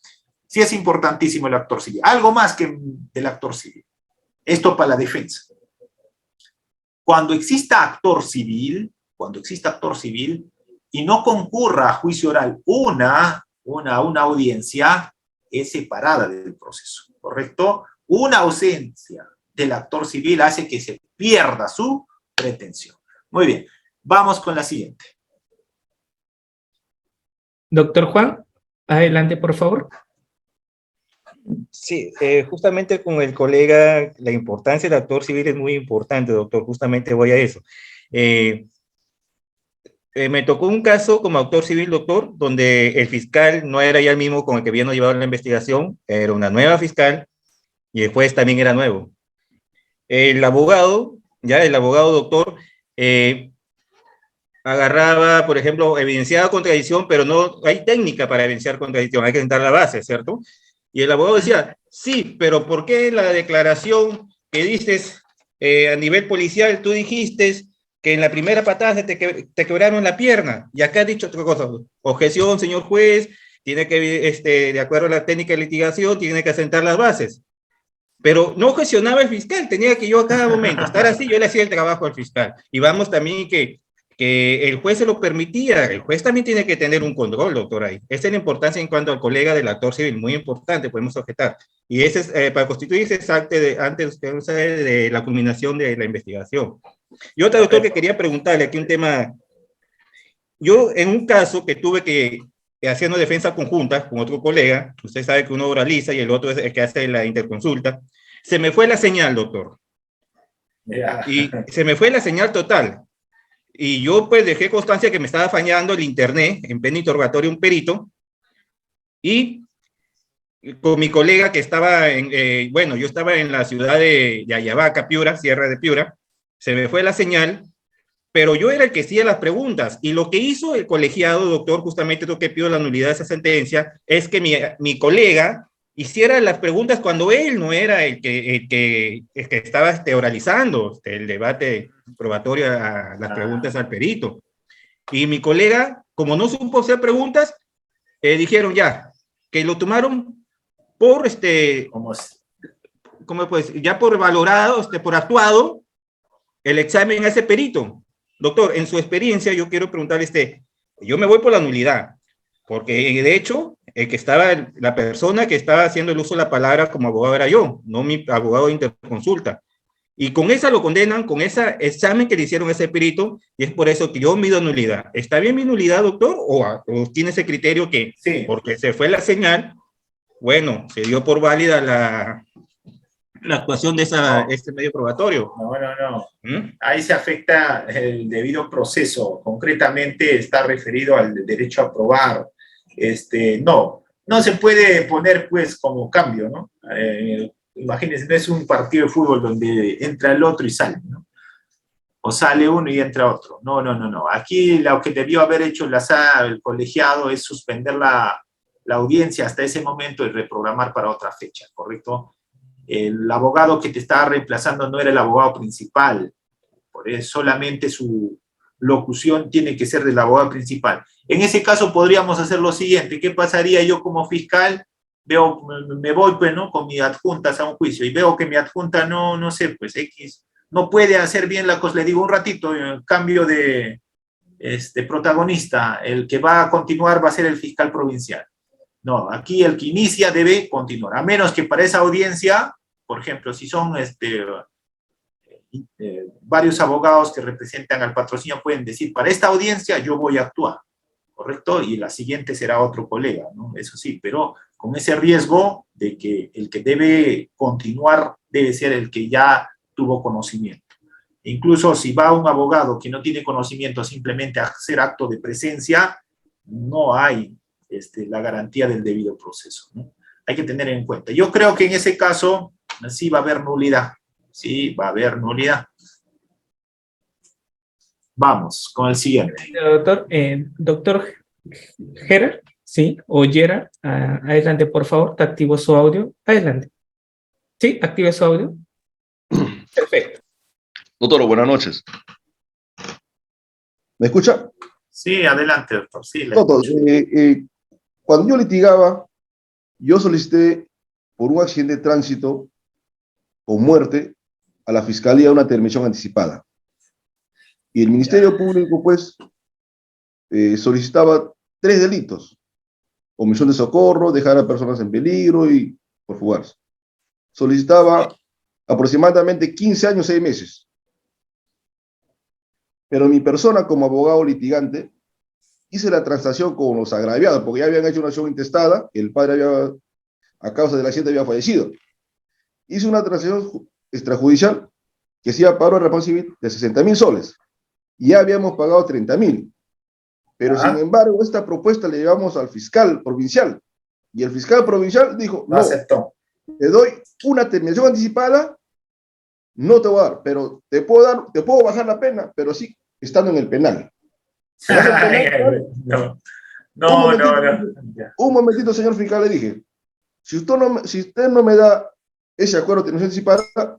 sí es importantísimo el actor civil. Algo más que del actor civil. Esto para la defensa. Cuando exista actor civil y no concurra a juicio oral una audiencia, es separada del proceso, ¿correcto? Una ausencia del actor civil hace que se pierda su pretensión. Muy bien. Vamos con la siguiente. Doctor Juan, adelante, por favor. Sí, justamente con el colega, la importancia del actor civil es muy importante, doctor, justamente voy a eso. Me tocó un caso como actor civil, doctor, donde el fiscal no era ya el mismo con el que habíamos llevado la investigación, era una nueva fiscal, y el juez también era nuevo. El abogado, doctor, agarraba, por ejemplo, evidenciaba contradicción, pero no hay técnica para evidenciar contradicción, hay que sentar la base, ¿cierto? Y el abogado decía, sí, pero ¿por qué la declaración que dices a nivel policial, tú dijiste que en la primera patada te quebraron la pierna, y acá has dicho otra cosa? Objeción, señor juez, tiene que, de acuerdo a la técnica de litigación, tiene que asentar las bases. Pero no objecionaba el fiscal, tenía que yo a cada momento estar así, yo le hacía el trabajo al fiscal. Y vamos también que el juez se lo permitía, el juez también tiene que tener un control, doctor, ahí. Esa es la importancia en cuanto al colega del actor civil, muy importante, podemos objetar. Y ese es, para constituirse es antes de la culminación de la investigación. Y otra, doctor, que quería preguntarle aquí un tema. Yo, en un caso que tuve que, haciendo defensa conjunta con otro colega, usted sabe que uno oraliza y el otro es el que hace la interconsulta, se me fue la señal, doctor. Y se me fue la señal total. Y yo pues dejé constancia que me estaba fallando el internet en pleno interrogatorio un perito, y con mi colega que estaba yo estaba en la ciudad de Ayabaca, Piura, Sierra de Piura, se me fue la señal, pero yo era el que hacía las preguntas, y lo que hizo el colegiado, doctor, justamente lo que pido la nulidad de esa sentencia, es que mi colega hiciera las preguntas cuando él no era el que estaba oralizando el debate probatorio a las preguntas al perito. Y mi colega, como no supo hacer preguntas, dijeron ya, que lo tomaron por ¿cómo pues? Ya por valorado, por actuado, el examen a ese perito. Doctor, en su experiencia, yo quiero preguntarle, yo me voy por la nulidad, porque de hecho, la persona que estaba haciendo el uso de la palabra como abogado era yo, no mi abogado de interconsulta. Y con esa lo condenan, con ese examen que le hicieron a ese perito, y es por eso que yo mido nulidad. ¿Está bien mi nulidad, doctor? ¿O tiene ese criterio que, sí, porque se fue la señal, bueno, se dio por válida la actuación de este medio probatorio? No. Ahí se afecta el debido proceso. Concretamente está referido al derecho a probar. No se puede poner pues como cambio, ¿no? Imagínense, no es un partido de fútbol donde entra el otro y sale, ¿no? O sale uno y entra otro. No. Aquí lo que debió haber hecho el colegiado es suspender la audiencia hasta ese momento y reprogramar para otra fecha, ¿correcto? El abogado que te estaba reemplazando no era el abogado principal, por eso solamente su locución tiene que ser del abogado principal. En ese caso podríamos hacer lo siguiente: ¿qué pasaría yo como fiscal? Me voy pues, ¿no?, con mi adjunta a un juicio y veo que mi adjunta no sé, pues X, no puede hacer bien la cosa, le digo un ratito, en cambio de protagonista, el que va a continuar va a ser el fiscal provincial. No, aquí el que inicia debe continuar, a menos que para esa audiencia, por ejemplo, si son varios abogados que representan al patrocinio, pueden decir, para esta audiencia yo voy a actuar, ¿correcto? Y la siguiente será otro colega, ¿no? Eso sí, pero con ese riesgo de que el que debe continuar debe ser el que ya tuvo conocimiento. Incluso si va un abogado que no tiene conocimiento simplemente a hacer acto de presencia, no hay la garantía del debido proceso, ¿no? Hay que tener en cuenta. Yo creo que en ese caso sí va a haber nulidad. Sí, va a haber nulidad. Vamos con el siguiente. Doctor Gerard, sí, o Gerard, adelante, por favor, te activo su audio. Adelante. Sí, active su audio. Perfecto. Doctor, buenas noches. ¿Me escucha? Sí, adelante, doctor. Sí, doctor, cuando yo litigaba, yo solicité por un accidente de tránsito con muerte a la Fiscalía una terminación anticipada. Y el Ministerio Público, pues, solicitaba 3 delitos: omisión de socorro, dejar a personas en peligro y por fugarse. Solicitaba aproximadamente 15 años, 6 meses. Pero mi persona, como abogado litigante, hice la transacción con los agraviados, porque ya habían hecho una acción intestada, el padre a causa del accidente había fallecido. Hice una transacción extrajudicial que se iba paro de reparación civil de 60.000 soles. Y ya habíamos pagado 30.000. Pero sin embargo, esta propuesta le llevamos al fiscal provincial. Y el fiscal provincial dijo, no, aceptó. Te doy una terminación anticipada, no te voy a dar, pero te puedo bajar la pena, pero sí estando en el penal. No. Un momentito, señor fiscal, le dije, si usted no me da ese acuerdo de terminación anticipada,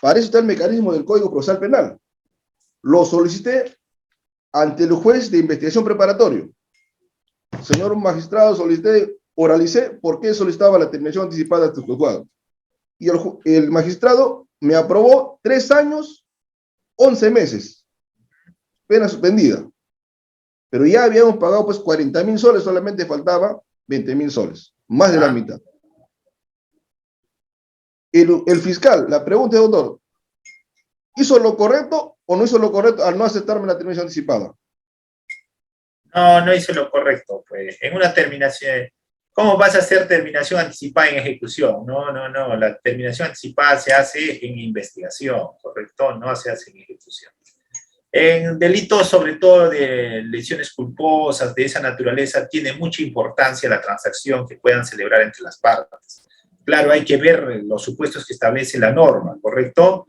para eso está el mecanismo del Código Procesal Penal. Lo solicité ante el juez de investigación preparatorio. Señor magistrado, oralicé por qué solicitaba la terminación anticipada de tu juzgado. Y el magistrado me aprobó 3 años, 11 meses, pena suspendida. Pero ya habíamos pagado pues 40.000 soles, solamente faltaba 20.000 soles, más de la mitad. El fiscal, la pregunta es, doctor, ¿hizo lo correcto o no hizo lo correcto al no aceptarme la terminación anticipada? No hizo lo correcto, pues. En una terminación, ¿cómo vas a hacer terminación anticipada en ejecución? No, la terminación anticipada se hace en investigación, ¿correcto? No se hace en ejecución. En delitos, sobre todo de lesiones culposas, de esa naturaleza, tiene mucha importancia la transacción que puedan celebrar entre las partes. Claro, hay que ver los supuestos que establece la norma, ¿correcto?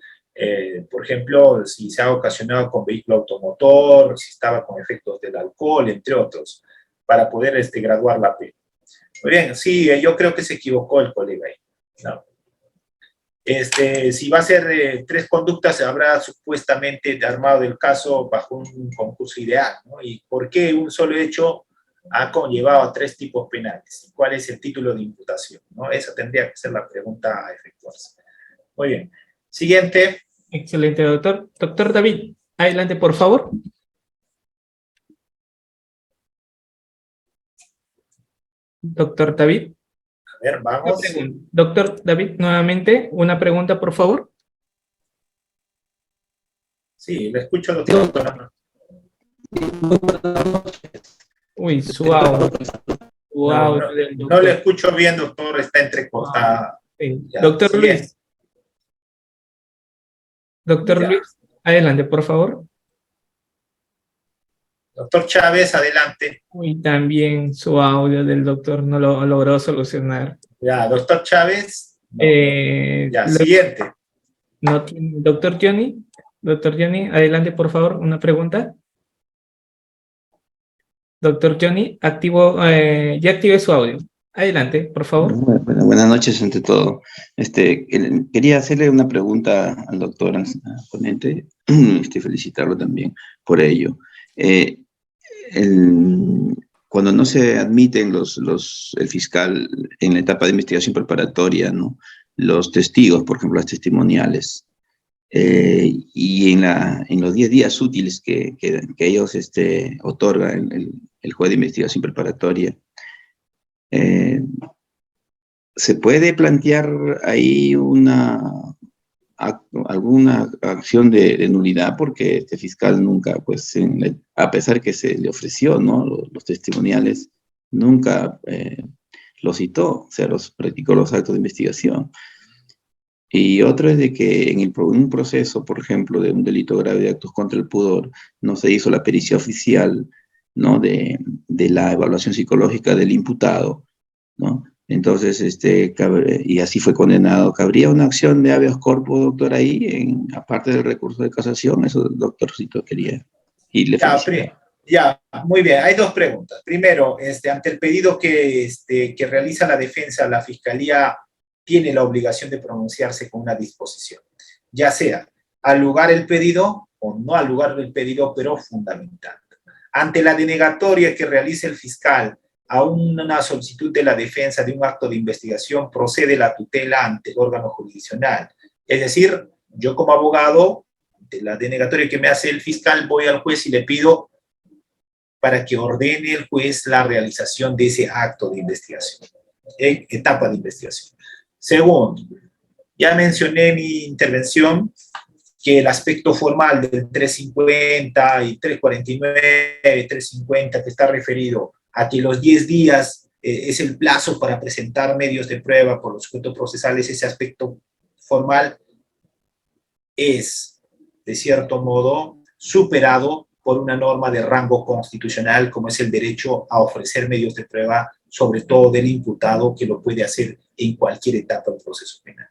Por ejemplo, si se ha ocasionado con vehículo automotor, si estaba con efectos del alcohol, entre otros, para poder graduar la pena. Muy bien, sí, yo creo que se equivocó el colega ahí, ¿no? Si va a ser 3 conductas, se habrá supuestamente armado el caso bajo un concurso ideal, ¿no? ¿Y por qué un solo hecho ha conllevado a 3 tipos penales? ¿Cuál es el título de imputación, ¿no? Esa tendría que ser la pregunta a efectuarse. Muy bien. Siguiente. Excelente, doctor. Doctor David, adelante, por favor. Doctor David. A ver, vamos. Doctor David, nuevamente, una pregunta, por favor. Sí, le escucho, doctor. Uy, su audio. No, no le escucho bien, doctor, está entrecortada. Sí. Ya, Doctor siguiente. Luis. Doctor Ya. Luis, adelante, por favor. Doctor Chávez, adelante. Uy, también su audio del doctor no lo logró solucionar. Ya, doctor Chávez. No. Ya, siguiente. No tiene- doctor Johnny, adelante, por favor, una pregunta. Doctor Johnny, ya active su audio. Adelante, por favor. Bueno, buenas noches ante todo. Quería hacerle una pregunta al doctor ponente, felicitarlo también por ello. Cuando no se admiten el fiscal en la etapa de investigación preparatoria, ¿no? Los testigos, por ejemplo, las testimoniales, y en los 10 días útiles que ellos otorga el juez de investigación preparatoria, ¿se puede plantear ahí alguna acción de nulidad? Porque este fiscal nunca, pues, a pesar que se le ofreció, ¿no? Los testimoniales, nunca los citó, o sea, practicó los actos de investigación. Y otro es de que en un proceso, por ejemplo, de un delito grave de actos contra el pudor, no se hizo la pericia oficial, ¿no? de la evaluación psicológica del imputado, ¿no? Entonces, y así fue condenado. ¿Cabría una acción de habeas corpus, doctor, ahí, aparte del recurso de casación? Eso, doctorcito, quería. Y le felicito. Ya, muy bien. Hay dos preguntas. Primero, ante el pedido que realiza la defensa, la Fiscalía tiene la obligación de pronunciarse con una disposición, ya sea al lugar el pedido o no al lugar del pedido, pero fundamental. Ante la denegatoria que realice el fiscal a una solicitud de la defensa de un acto de investigación, procede la tutela ante el órgano jurisdiccional. Es decir, yo como abogado, de la denegatoria que me hace el fiscal, voy al juez y le pido para que ordene el juez la realización de ese acto de investigación, etapa de investigación. Segundo, ya mencioné en mi intervención que el aspecto formal del 350 y 349, 350, que está referido a que los 10 días es el plazo para presentar medios de prueba por los sujetos procesales, ese aspecto formal es, de cierto modo, superado por una norma de rango constitucional, como es el derecho a ofrecer medios de prueba, sobre todo del imputado, que lo puede hacer en cualquier etapa del proceso penal.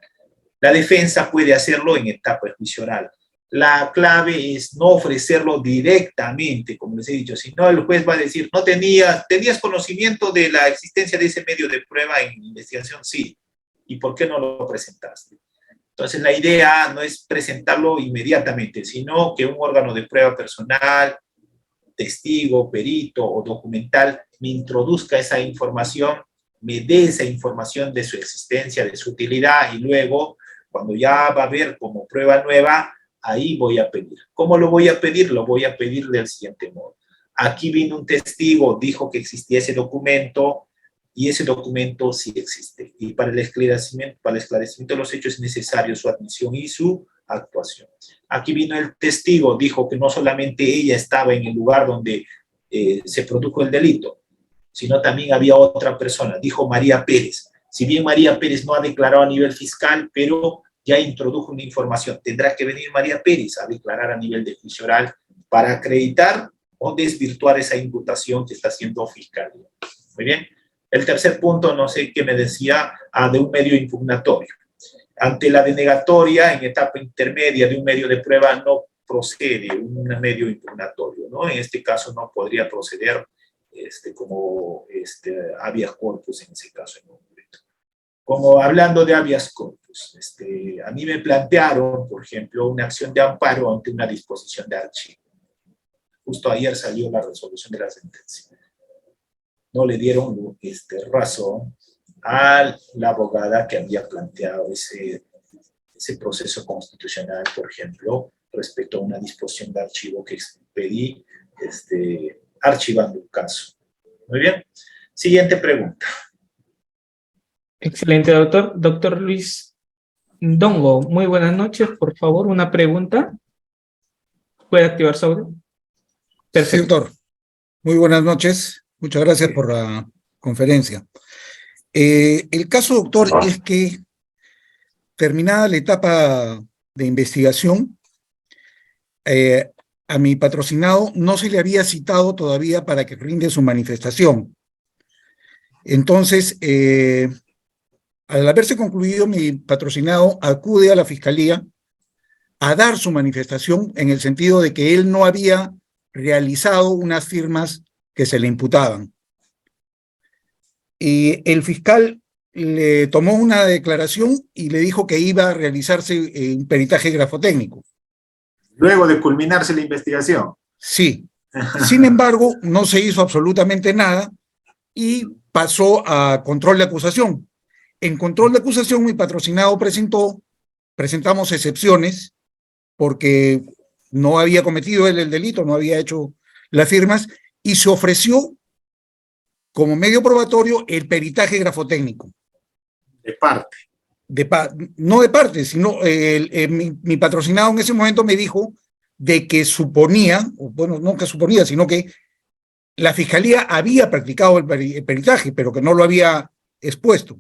La defensa puede hacerlo en etapa de juicio oral. La clave es no ofrecerlo directamente, como les he dicho, si no el juez va a decir, no tenías conocimiento de la existencia de ese medio de prueba en investigación, sí, ¿y por qué no lo presentaste? Entonces la idea no es presentarlo inmediatamente, sino que un órgano de prueba personal, testigo, perito o documental me introduzca esa información, me dé esa información de su existencia, de su utilidad, y luego, cuando ya va a haber como prueba nueva, ahí voy a pedir. ¿Cómo lo voy a pedir? Lo voy a pedir del siguiente modo. Aquí vino un testigo, dijo que existía ese documento, y ese documento sí existe. Y para el esclarecimiento de los hechos es necesario su admisión y su actuación. Aquí vino el testigo, dijo que no solamente ella estaba en el lugar donde se produjo el delito, sino también había otra persona, dijo María Pérez. Si bien María Pérez no ha declarado a nivel fiscal, pero ya introdujo una información, tendrá que venir María Pérez a declarar a nivel de juicio oral para acreditar o desvirtuar esa imputación que está haciendo fiscal. Muy bien. El tercer punto, no sé qué me decía, de un medio impugnatorio. Ante la denegatoria en etapa intermedia de un medio de prueba no procede un medio impugnatorio, ¿no? En este caso no podría proceder como habeas corpus en ese caso en concreto. Como hablando de habeas corpus, a mí me plantearon, por ejemplo, una acción de amparo ante una disposición de archivo. Justo ayer salió la resolución de la sentencia. No le dieron razón a la abogada que había planteado ese ese proceso constitucional, por ejemplo, respecto a una disposición de archivo que pedí archivando un caso. Muy bien. Siguiente pregunta. Excelente, doctor. Doctor Luis Dongo, muy buenas noches. Por favor, una pregunta. ¿Puede activar su audio? Sí, doctor. Muy buenas noches. Muchas gracias por la conferencia. El caso, doctor, es que terminada la etapa de investigación, a mi patrocinado no se le había citado todavía para que rinde su manifestación. Entonces, al haberse concluido, mi patrocinado acude a la fiscalía a dar su manifestación en el sentido de que él no había realizado unas firmas que se le imputaban. Y el fiscal le tomó una declaración y le dijo que iba a realizarse un peritaje grafotécnico. Luego de culminarse la investigación. Sí. Sin embargo, no se hizo absolutamente nada y pasó a control de acusación. En control de acusación, mi patrocinado presentamos excepciones porque no había cometido él el delito, no había hecho las firmas y se ofreció como medio probatorio el peritaje grafotécnico. De parte. No de parte, sino mi patrocinado en ese momento me dijo de que suponía, bueno, no que suponía, sino que la fiscalía había practicado el peritaje, pero que no lo había expuesto.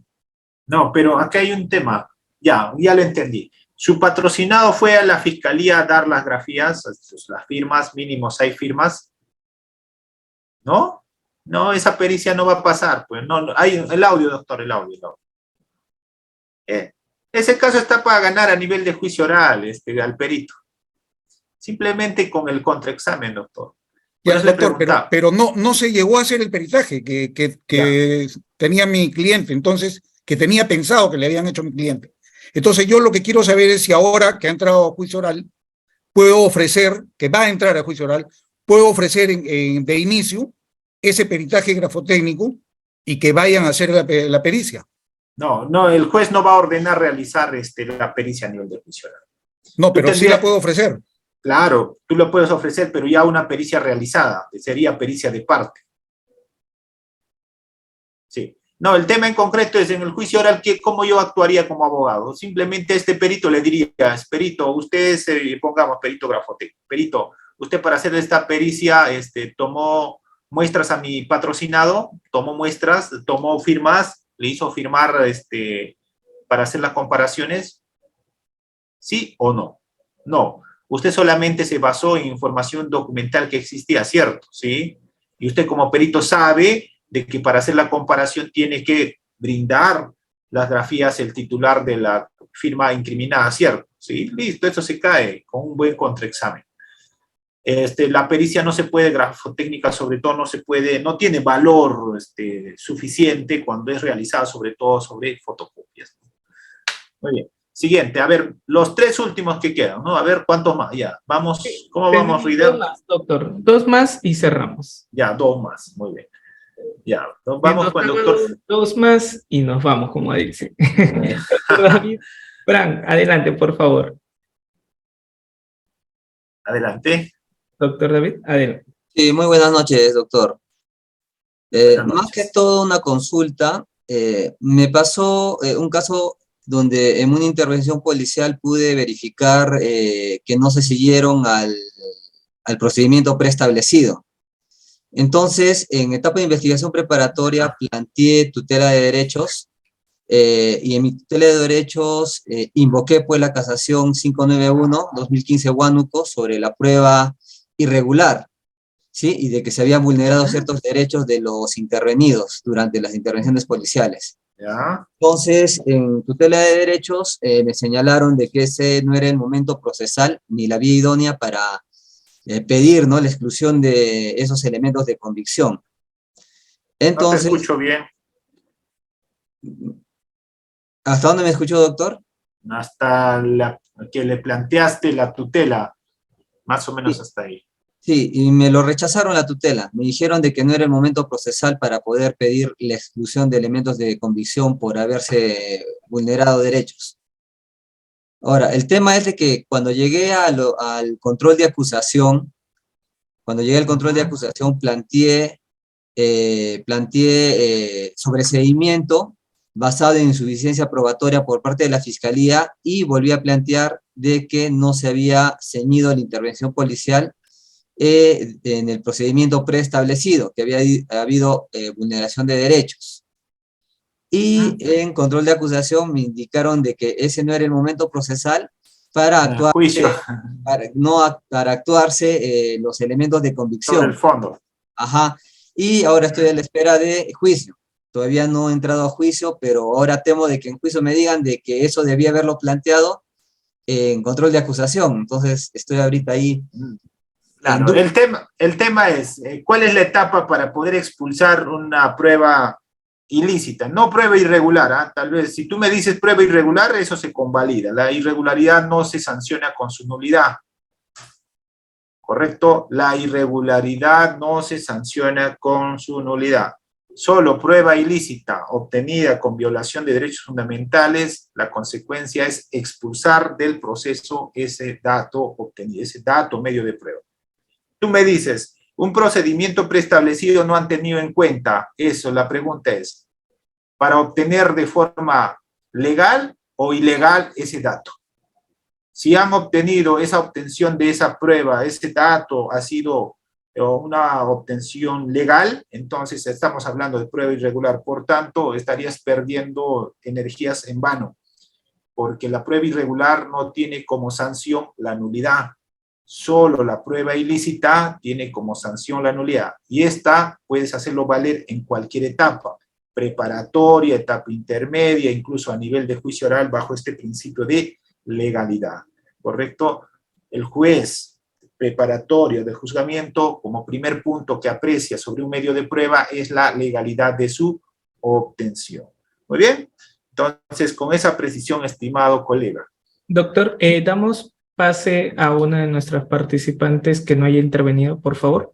No, pero acá hay un tema. Ya lo entendí. Su patrocinado fue a la fiscalía a dar las grafías, las firmas, mínimo 6 firmas. ¿No? No, esa pericia no va a pasar. Pues no, hay el audio, doctor, el audio. Ese caso está para ganar a nivel de juicio oral, al perito. Simplemente con el contraexamen, doctor. Ya, doctor, pero no se llegó a hacer el peritaje que tenía mi cliente, entonces, que tenía pensado que le habían hecho a mi cliente. Entonces yo lo que quiero saber es si ahora que ha entrado a juicio oral, puedo ofrecer, que va a entrar a juicio oral, puedo ofrecer de inicio ese peritaje grafotécnico y que vayan a hacer la pericia. No, el juez no va a ordenar realizar la pericia a nivel de juicio oral. No, pero sí la puedo ofrecer. Claro, tú lo puedes ofrecer, pero ya una pericia realizada, que sería pericia de parte. Sí. No, el tema en concreto es en el juicio oral, ¿cómo yo actuaría como abogado? Simplemente este perito le diría, perito, usted, pongamos perito grafotécnico, perito, usted para hacer esta pericia tomó muestras a mi patrocinado, tomó muestras, tomó firmas, le hizo firmar para hacer las comparaciones, ¿sí o no? No. Usted solamente se basó en información documental que existía, ¿cierto? ¿Sí? Y usted como perito sabe de que para hacer la comparación tiene que brindar las grafías el titular de la firma incriminada, ¿cierto? ¿Sí? Listo, eso se cae con un buen contraexamen. La pericia no se puede, grafotécnica sobre todo no tiene valor suficiente cuando es realizada sobre todo sobre fotocopias. Muy bien. Siguiente, a ver, los 3 últimos que quedan, ¿no? A ver cuántos más, ya. Vamos, ¿cómo vamos, Rider? 2 más, doctor. 2 más y cerramos. Ya, 2 más, muy bien. Ya, nos vamos con el doctor. 2 más y nos vamos, como dice. Doctor David Frank, adelante, por favor. Adelante. Doctor David, adelante. Sí, muy buenas noches, doctor. Buenas noches. Más que todo una consulta, me pasó un caso donde en una intervención policial pude verificar que no se siguieron al procedimiento preestablecido. Entonces, en etapa de investigación preparatoria, planteé tutela de derechos y en mi tutela de derechos invoqué pues la casación 591-2015 Huánuco sobre la prueba irregular, ¿sí? Y de que se habían vulnerado ciertos derechos de los intervenidos durante las intervenciones policiales. ¿Ya? Entonces, en tutela de derechos, me señalaron de que ese no era el momento procesal ni la vía idónea para pedir, ¿no?, la exclusión de esos elementos de convicción. Entonces, no te escucho bien. ¿Hasta dónde me escuchó, doctor? Hasta que le planteaste la tutela, más o menos hasta ahí. Sí, y me lo rechazaron la tutela. Me dijeron de que no era el momento procesal para poder pedir la exclusión de elementos de convicción por haberse vulnerado derechos. Ahora, el tema es de que cuando llegué al control de acusación, planteé sobreseimiento basado en insuficiencia probatoria por parte de la Fiscalía y volví a plantear de que no se había ceñido la intervención policial en el procedimiento preestablecido, que había habido vulneración de derechos. Y en control de acusación me indicaron de que ese no era el momento procesal para actuarse los elementos de convicción. Sobre el fondo. Ajá. Y ahora estoy a la espera de juicio. Todavía no he entrado a juicio, pero ahora temo de que en juicio me digan de que eso debía haberlo planteado en control de acusación. Entonces estoy ahorita ahí. Claro, el tema es, ¿cuál es la etapa para poder expulsar una prueba ilícita? No prueba irregular, ¿eh? Tal vez, si tú me dices prueba irregular, eso se convalida. La irregularidad no se sanciona con su nulidad. ¿Correcto? La irregularidad no se sanciona con su nulidad. Solo prueba ilícita obtenida con violación de derechos fundamentales, la consecuencia es expulsar del proceso ese dato obtenido, ese dato medio de prueba. Tú me dices, un procedimiento preestablecido no han tenido en cuenta eso. La pregunta es, ¿para obtener de forma legal o ilegal ese dato? Si han obtenido esa obtención de esa prueba, ese dato ha sido una obtención legal, entonces estamos hablando de prueba irregular. Por tanto, estarías perdiendo energías en vano, porque la prueba irregular no tiene como sanción la nulidad. Solo la prueba ilícita tiene como sanción la nulidad. Y esta puedes hacerlo valer en cualquier etapa, preparatoria, etapa intermedia, incluso a nivel de juicio oral bajo este principio de legalidad. ¿Correcto? El juez preparatorio de juzgamiento, como primer punto que aprecia sobre un medio de prueba, es la legalidad de su obtención. Muy bien. Entonces, con esa precisión, estimado colega. Doctor, damos pase a una de nuestras participantes que no haya intervenido, por favor.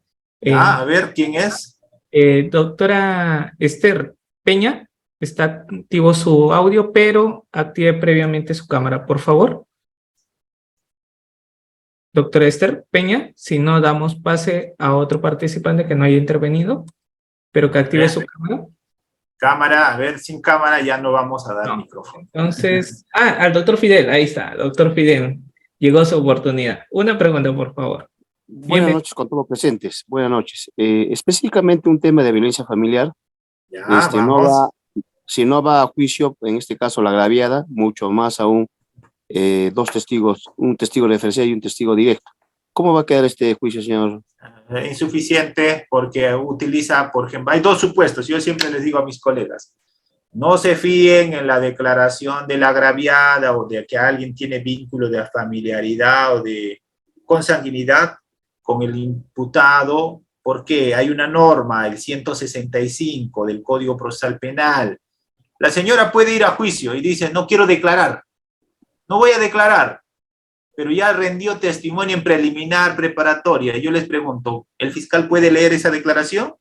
A ver, ¿quién es? Doctora Esther Peña, está activo su audio, pero active previamente su cámara, por favor. Doctora Esther Peña, si no, damos pase a otro participante que no haya intervenido, pero que active su cámara. Cámara, a ver, sin cámara ya no vamos a dar micrófono. Entonces, al doctor Fidel, ahí está, doctor Fidel, llegó su oportunidad. Una pregunta, por favor. Buenas noches con todos presentes, buenas noches. Específicamente un tema de violencia familiar, si no va a juicio, en este caso la agraviada, mucho más aún, dos testigos, un testigo referencial y un testigo directo. ¿Cómo va a quedar este juicio, señor? Insuficiente, porque utiliza, por ejemplo, hay dos supuestos, yo siempre les digo a mis colegas, no se fíen en la declaración de la agraviada o de que alguien tiene vínculo de familiaridad o de consanguinidad con el imputado, porque hay una norma, el 165 del Código Procesal Penal. La señora puede ir a juicio y dice, no quiero declarar, no voy a declarar, pero ya rendió testimonio en preliminar, preparatoria. Yo les pregunto, ¿el fiscal puede leer esa declaración?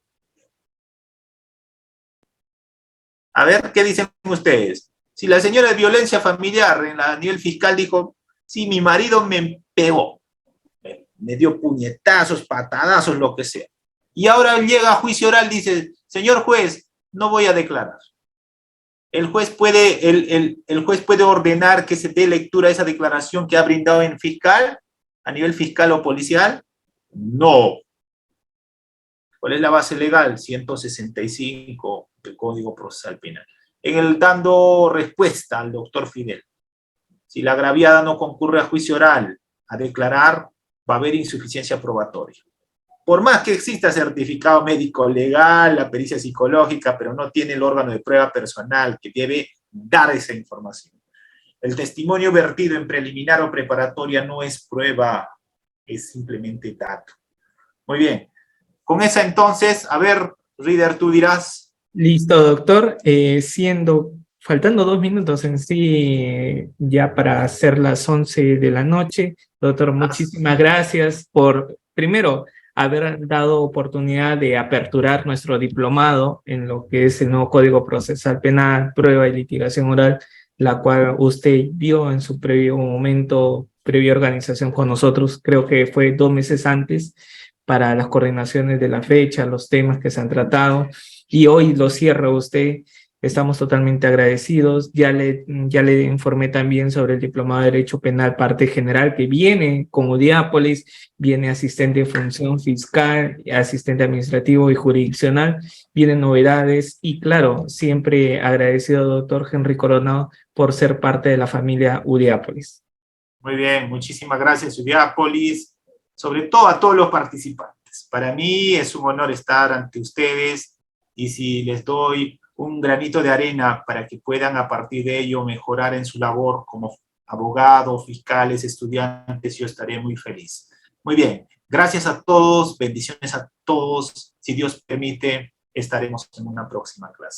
A ver, ¿qué dicen ustedes? Si la señora de violencia familiar a nivel fiscal dijo, sí, mi marido me pegó, me dio puñetazos, patadazos, lo que sea. Y ahora llega a juicio oral, dice, señor juez, no voy a declarar. ¿El juez puede ordenar que se dé lectura a esa declaración que ha brindado en fiscal, a nivel fiscal o policial? No. ¿Cuál es la base legal? 165 del Código Procesal Penal. Dando respuesta al doctor Fidel, si la agraviada no concurre a juicio oral a declarar, va a haber insuficiencia probatoria. Por más que exista certificado médico legal, la pericia psicológica, pero no tiene el órgano de prueba personal que debe dar esa información. El testimonio vertido en preliminar o preparatoria no es prueba, es simplemente dato. Muy bien. Con esa entonces, a ver, Reader, tú dirás. Listo, doctor. Faltando 2 minutos en sí, ya para hacer las 11 de la noche. Doctor, muchísimas gracias por, primero, haber dado oportunidad de aperturar nuestro diplomado en lo que es el nuevo Código Procesal Penal, prueba y litigación oral la cual usted vio en su previo momento, previa organización con nosotros, creo que fue 2 meses antes, para las coordinaciones de la fecha, los temas que se han tratado, y hoy lo cierra usted. Estamos totalmente agradecidos. Ya le informé también sobre el Diplomado de Derecho Penal parte general que viene con Udiápolis, viene asistente de función fiscal, asistente administrativo y jurisdiccional, vienen novedades y claro, siempre agradecido doctor Henry Coronado por ser parte de la familia Udiápolis. Muy bien, muchísimas gracias Udiápolis, sobre todo a todos los participantes. Para mí es un honor estar ante ustedes y si les doy un granito de arena para que puedan a partir de ello mejorar en su labor como abogados, fiscales, estudiantes, yo estaré muy feliz. Muy bien, gracias a todos, bendiciones a todos. Si Dios permite, estaremos en una próxima clase.